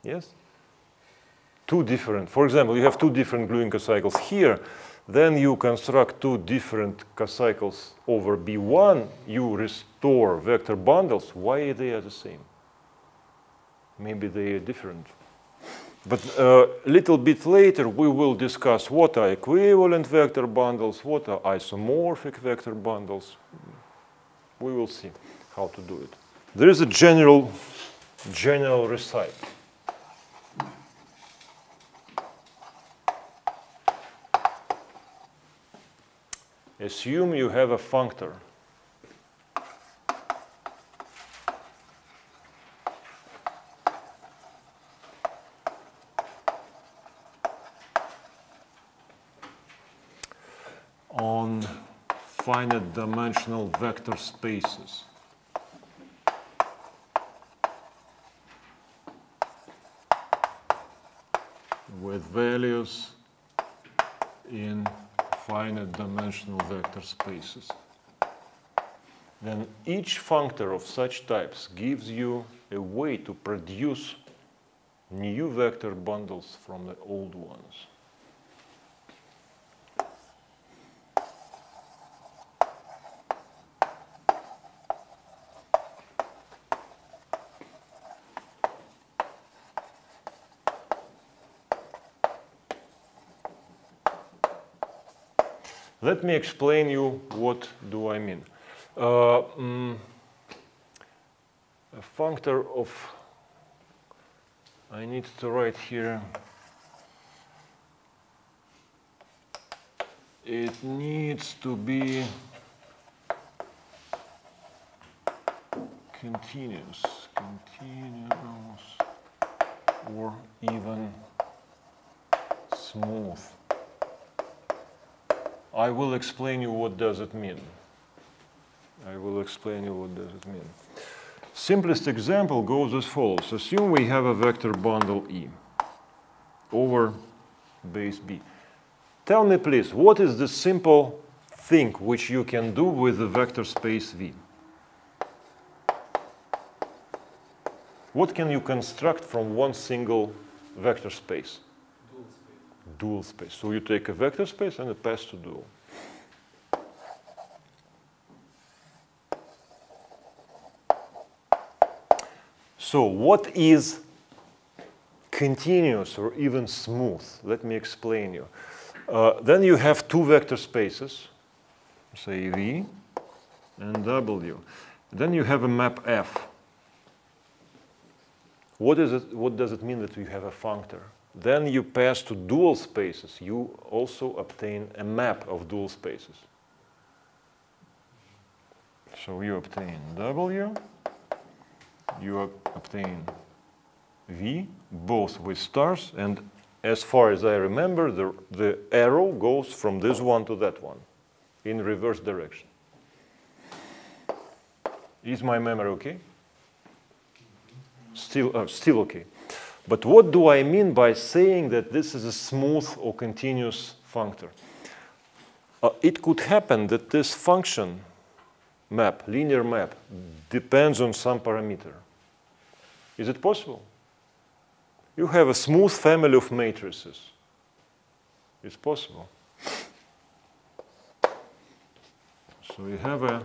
Yes? Two different. For example, you have two different gluing cycles here. Then you construct two different cocycles over B1. You restore vector bundles. Why they are the same? Maybe they are different. But a little bit later, we will discuss what are equivalent vector bundles, what are isomorphic vector bundles. We will see how to do it. There is a general recipe. Assume you have a functor. On finite dimensional vector spaces. With values in finite dimensional vector spaces. Then each functor of such types gives you a way to produce new vector bundles from the old ones. Let me explain you what do I mean. A functor of, I need to write here, it needs to be continuous, or even smooth. I will explain you what does it mean. I will explain you what does it mean. Simplest example goes as follows. Assume we have a vector bundle E over base B. Tell me please, what is the simple thing which you can do with the vector space V? What can you construct from one single vector space? Dual space. So you take a vector space and a pass to dual. So what is continuous or even smooth? Let me explain you. Then you have two vector spaces, say V and W. Then you have a map F. What does it mean that you have a functor? Then you pass to dual spaces. You also obtain a map of dual spaces. So you obtain W, you obtain V, both with stars, and as far as I remember, the arrow goes from this one to that one in reverse direction. Is my memory okay? Still okay. But what do I mean by saying that this is a smooth or continuous functor? it could happen that this function map, linear map, depends on some parameter. Is it possible? You have a smooth family of matrices. It's possible. So you have a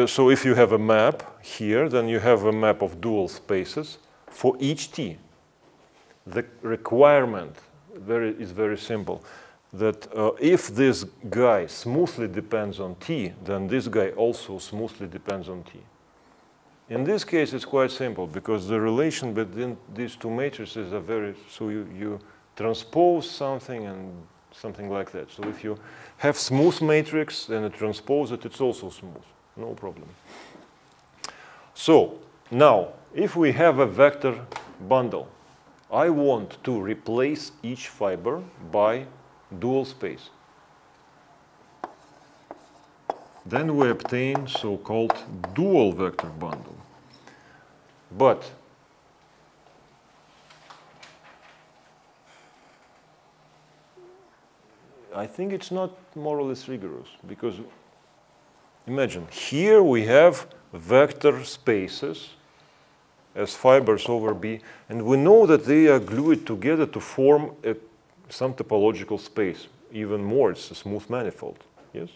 so if you have a map here, then you have a map of dual spaces for each t. The requirement is very simple, that if this guy smoothly depends on t, then this guy also smoothly depends on t. In this case, it's quite simple, because the relation between these two matrices are very, so you transpose something and something like that. So if you have smooth matrix and transpose it, it's also smooth, no problem. So now, if we have a vector bundle, I want to replace each fiber by dual space. Then we obtain so-called dual vector bundle. But I think it's not more or less rigorous, because imagine, here we have vector spaces as fibers over B, and we know that they are glued together to form some topological space. Even more, it's a smooth manifold. Yes?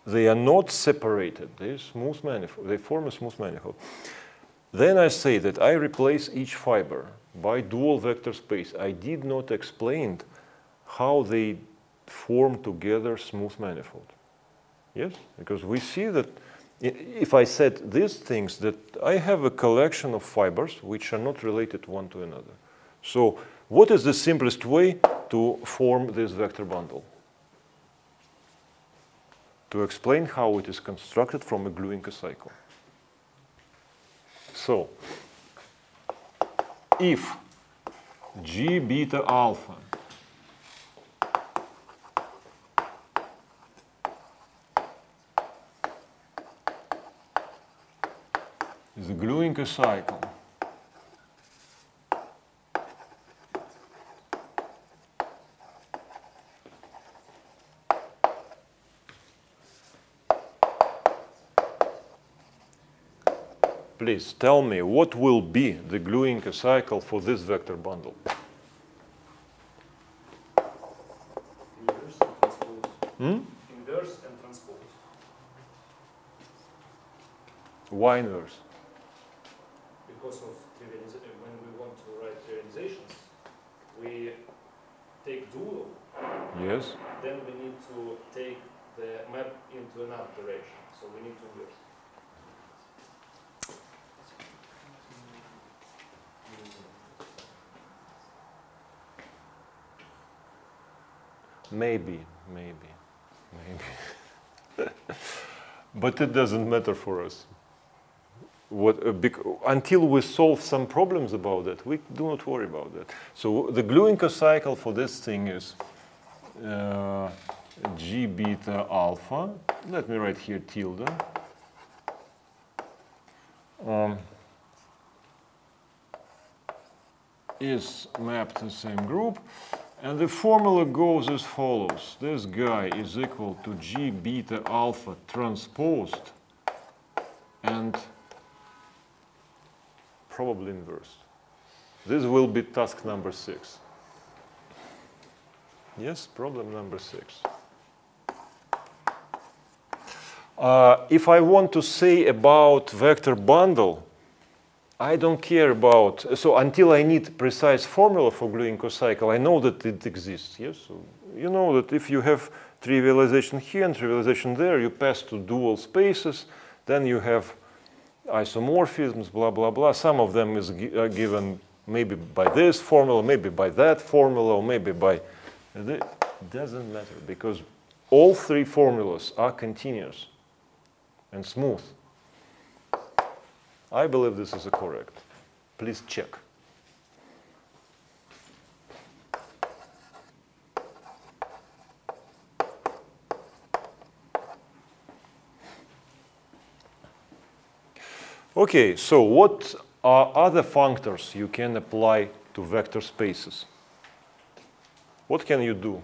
They are not separated. They smooth manifold. They form a smooth manifold. Then I say that I replace each fiber by dual vector space. I did not explain how they form together smooth manifold. Yes? Because we see that if I said these things, that I have a collection of fibers which are not related one to another. So what is the simplest way to form this vector bundle? To explain how it is constructed from a gluing cycle. So if G beta alpha is a gluing cycle please tell me what will be the gluing cycle for this vector bundle. Inverse and transpose. Inverse and transpose. Why inverse? Because of when we want to write trivializations, we take dual. Yes. Then we need to take the map into another direction. So we need to inverse. Maybe. But it doesn't matter for us. Until we solve some problems about that, we do not worry about that. So the gluing cycle for this thing is G beta alpha. Let me write here tilde. Is mapped to the same group. And the formula goes as follows. This guy is equal to G beta alpha transposed and probably inversed. This will be task number 6. Yes, problem number 6. If I want to say about vector bundle, I don't care about, so until I need precise formula for gluing cycle, I know that it exists, yes? So you know that if you have trivialization here and trivialization there, you pass to dual spaces, then you have isomorphisms, blah, blah, blah. Some of them is given maybe by this formula, maybe by that formula, or maybe by, it doesn't matter, because all three formulas are continuous and smooth. I believe this is correct. Please check. Okay, so what are other functors you can apply to vector spaces? What can you do?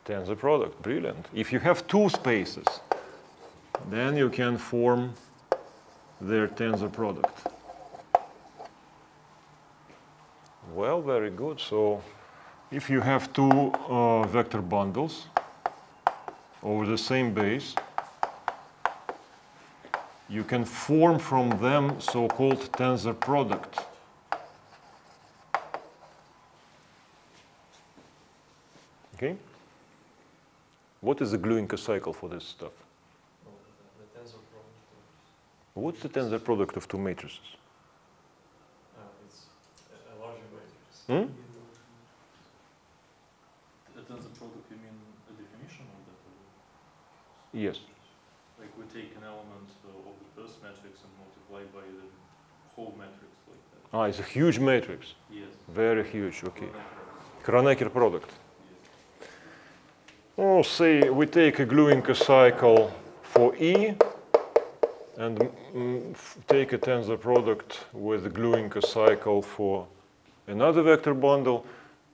Tensor product, brilliant. If you have two spaces, then you can form their tensor product. Well, very good. So if you have two vector bundles over the same base, you can form from them so-called tensor product. Okay? What is the gluing cycle for this stuff? The tensor product. What's the tensor product of two matrices? It's a larger matrix. Hmm? The tensor product, you mean a definition of that? Yes. Like we take an element of the first matrix and multiply by the whole matrix like that. Ah, it's a huge matrix. Yes. Very huge, okay. Kronecker. Kronecker product. Oh, say we take a gluing cycle for E and take a tensor product with a gluing cycle for another vector bundle.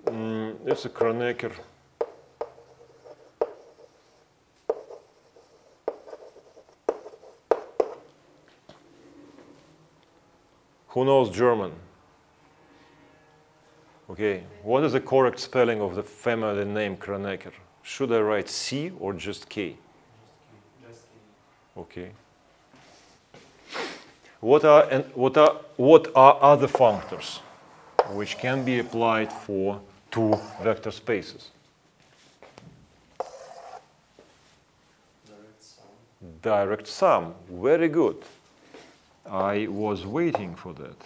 It's a Kronecker. Who knows German? Okay, what is the correct spelling of the family name Kronecker? Should I write C or just K? Just Okay. What are other functors which can be applied for two vector spaces? direct sum. Direct sum. Very good. I was waiting for that.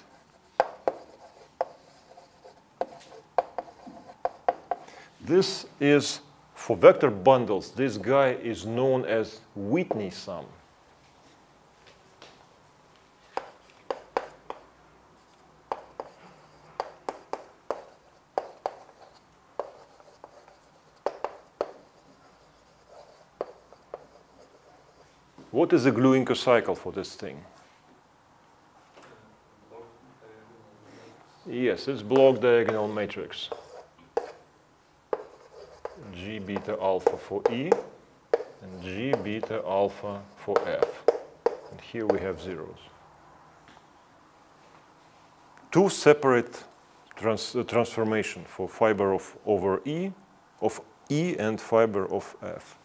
This is, for vector bundles, this guy is known as Whitney sum. What is the gluing cycle for this thing? Yes, it's block diagonal matrix. G beta alpha for E and G beta alpha for F. And here we have zeros. Two separate transformation for fiber over E, of E and fiber of F.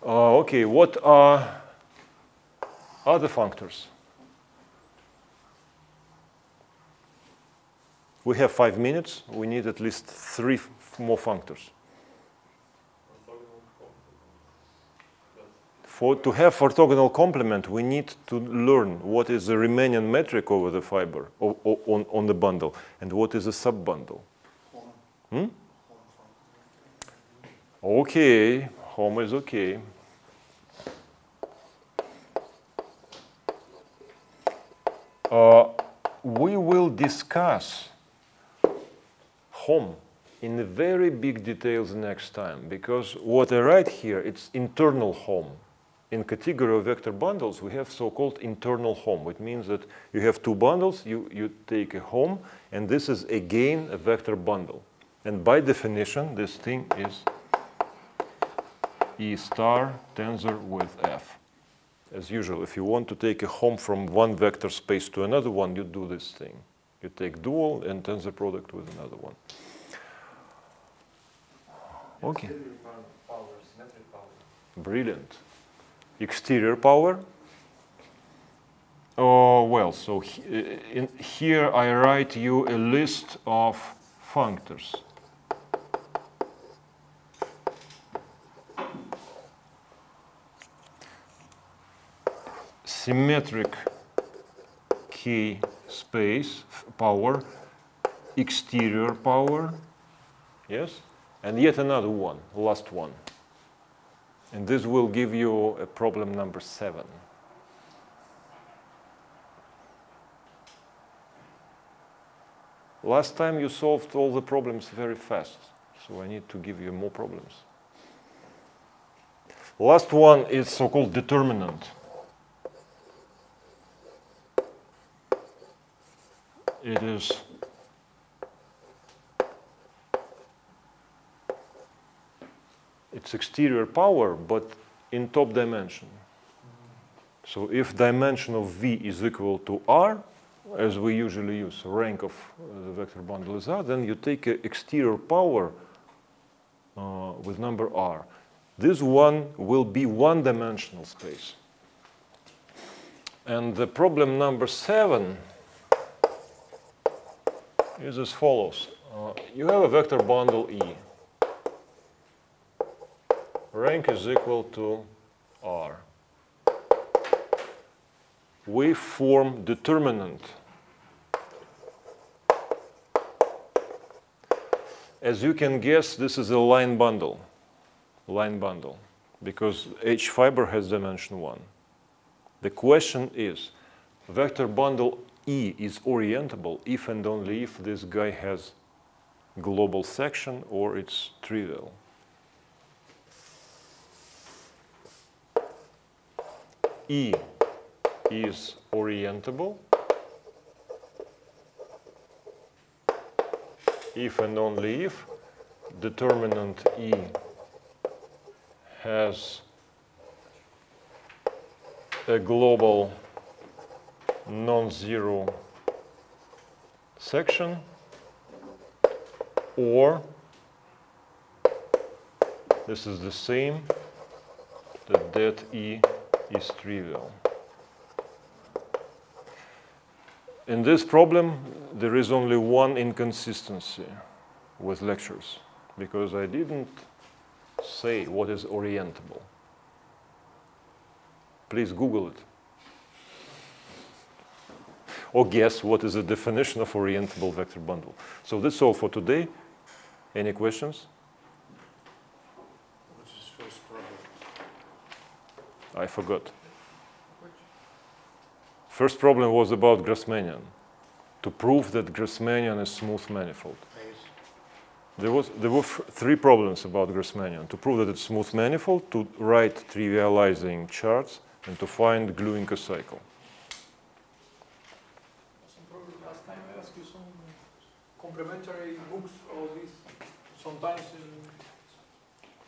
Okay, what are other functors? We have 5 minutes. We need at least 3 more functors. To have orthogonal complement, we need to learn what is the Riemannian metric over the fiber on the bundle and what is a subbundle. Hmm? Okay, home is okay. We will discuss home in the very big details next time, because what I write here, it's internal home. In category of vector bundles, we have so-called internal home. It means that you have two bundles, you take a home, and this is again a vector bundle. And by definition, this thing is E star tensor with F. As usual, if you want to take a home from one vector space to another one, you do this thing. You take dual and tensor product with another one. Okay. Power, symmetric power. Brilliant. Exterior power. Oh, well, so here I write you a list of functors. Symmetric K space power, exterior power, yes, and yet another one, last one. And this will give you a problem number 7. Last time you solved all the problems very fast, so I need to give you more problems. Last one is so-called determinant. It is It's exterior power, but in top dimension. So if dimension of V is equal to R, as we usually use, rank of the vector bundle is R, then you take an exterior power with number R. This one will be one-dimensional space. And the problem number 7 is as follows. You have a vector bundle E. Rank is equal to R. We form determinant. As you can guess, this is a line bundle, because H fiber has dimension 1. The question is, vector bundle E is orientable if and only if this guy has global section or it's trivial. E is orientable if and only if determinant E has a global non-zero section, or this is the same, that E is trivial. In this problem, there is only one inconsistency with lectures, because I didn't say what is orientable. Please Google it. Or guess what is the definition of orientable vector bundle. So that's all for today. Any questions? What's his first problem? I forgot. First problem was about Grassmannian. To prove that Grassmannian is smooth manifold. There were 3 problems about Grassmannian. To prove that it's smooth manifold, to write trivializing charts, and to find gluing a cycle. Last time I asked you some complementary books or this. Sometimes.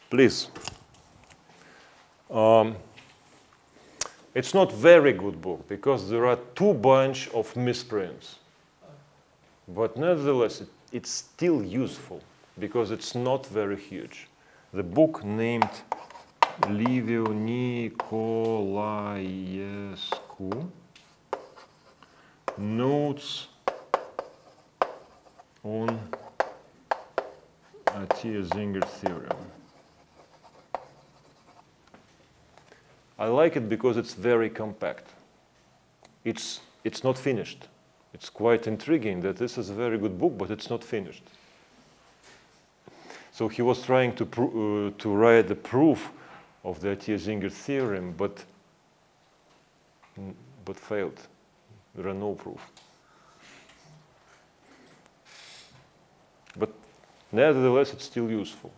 Please. It's not very good book because there are 2 bunch of misprints. But nevertheless, it's still useful because it's not very huge. The book named Liviu Nicolaescu, Notes on Atiyah-Zinger theorem. I like it because it's very compact. It's not finished. It's quite intriguing that this is a very good book, but it's not finished. So he was trying to write the proof of the Atiyah-Zinger theorem, but failed. There are no proof. But nevertheless, it's still useful.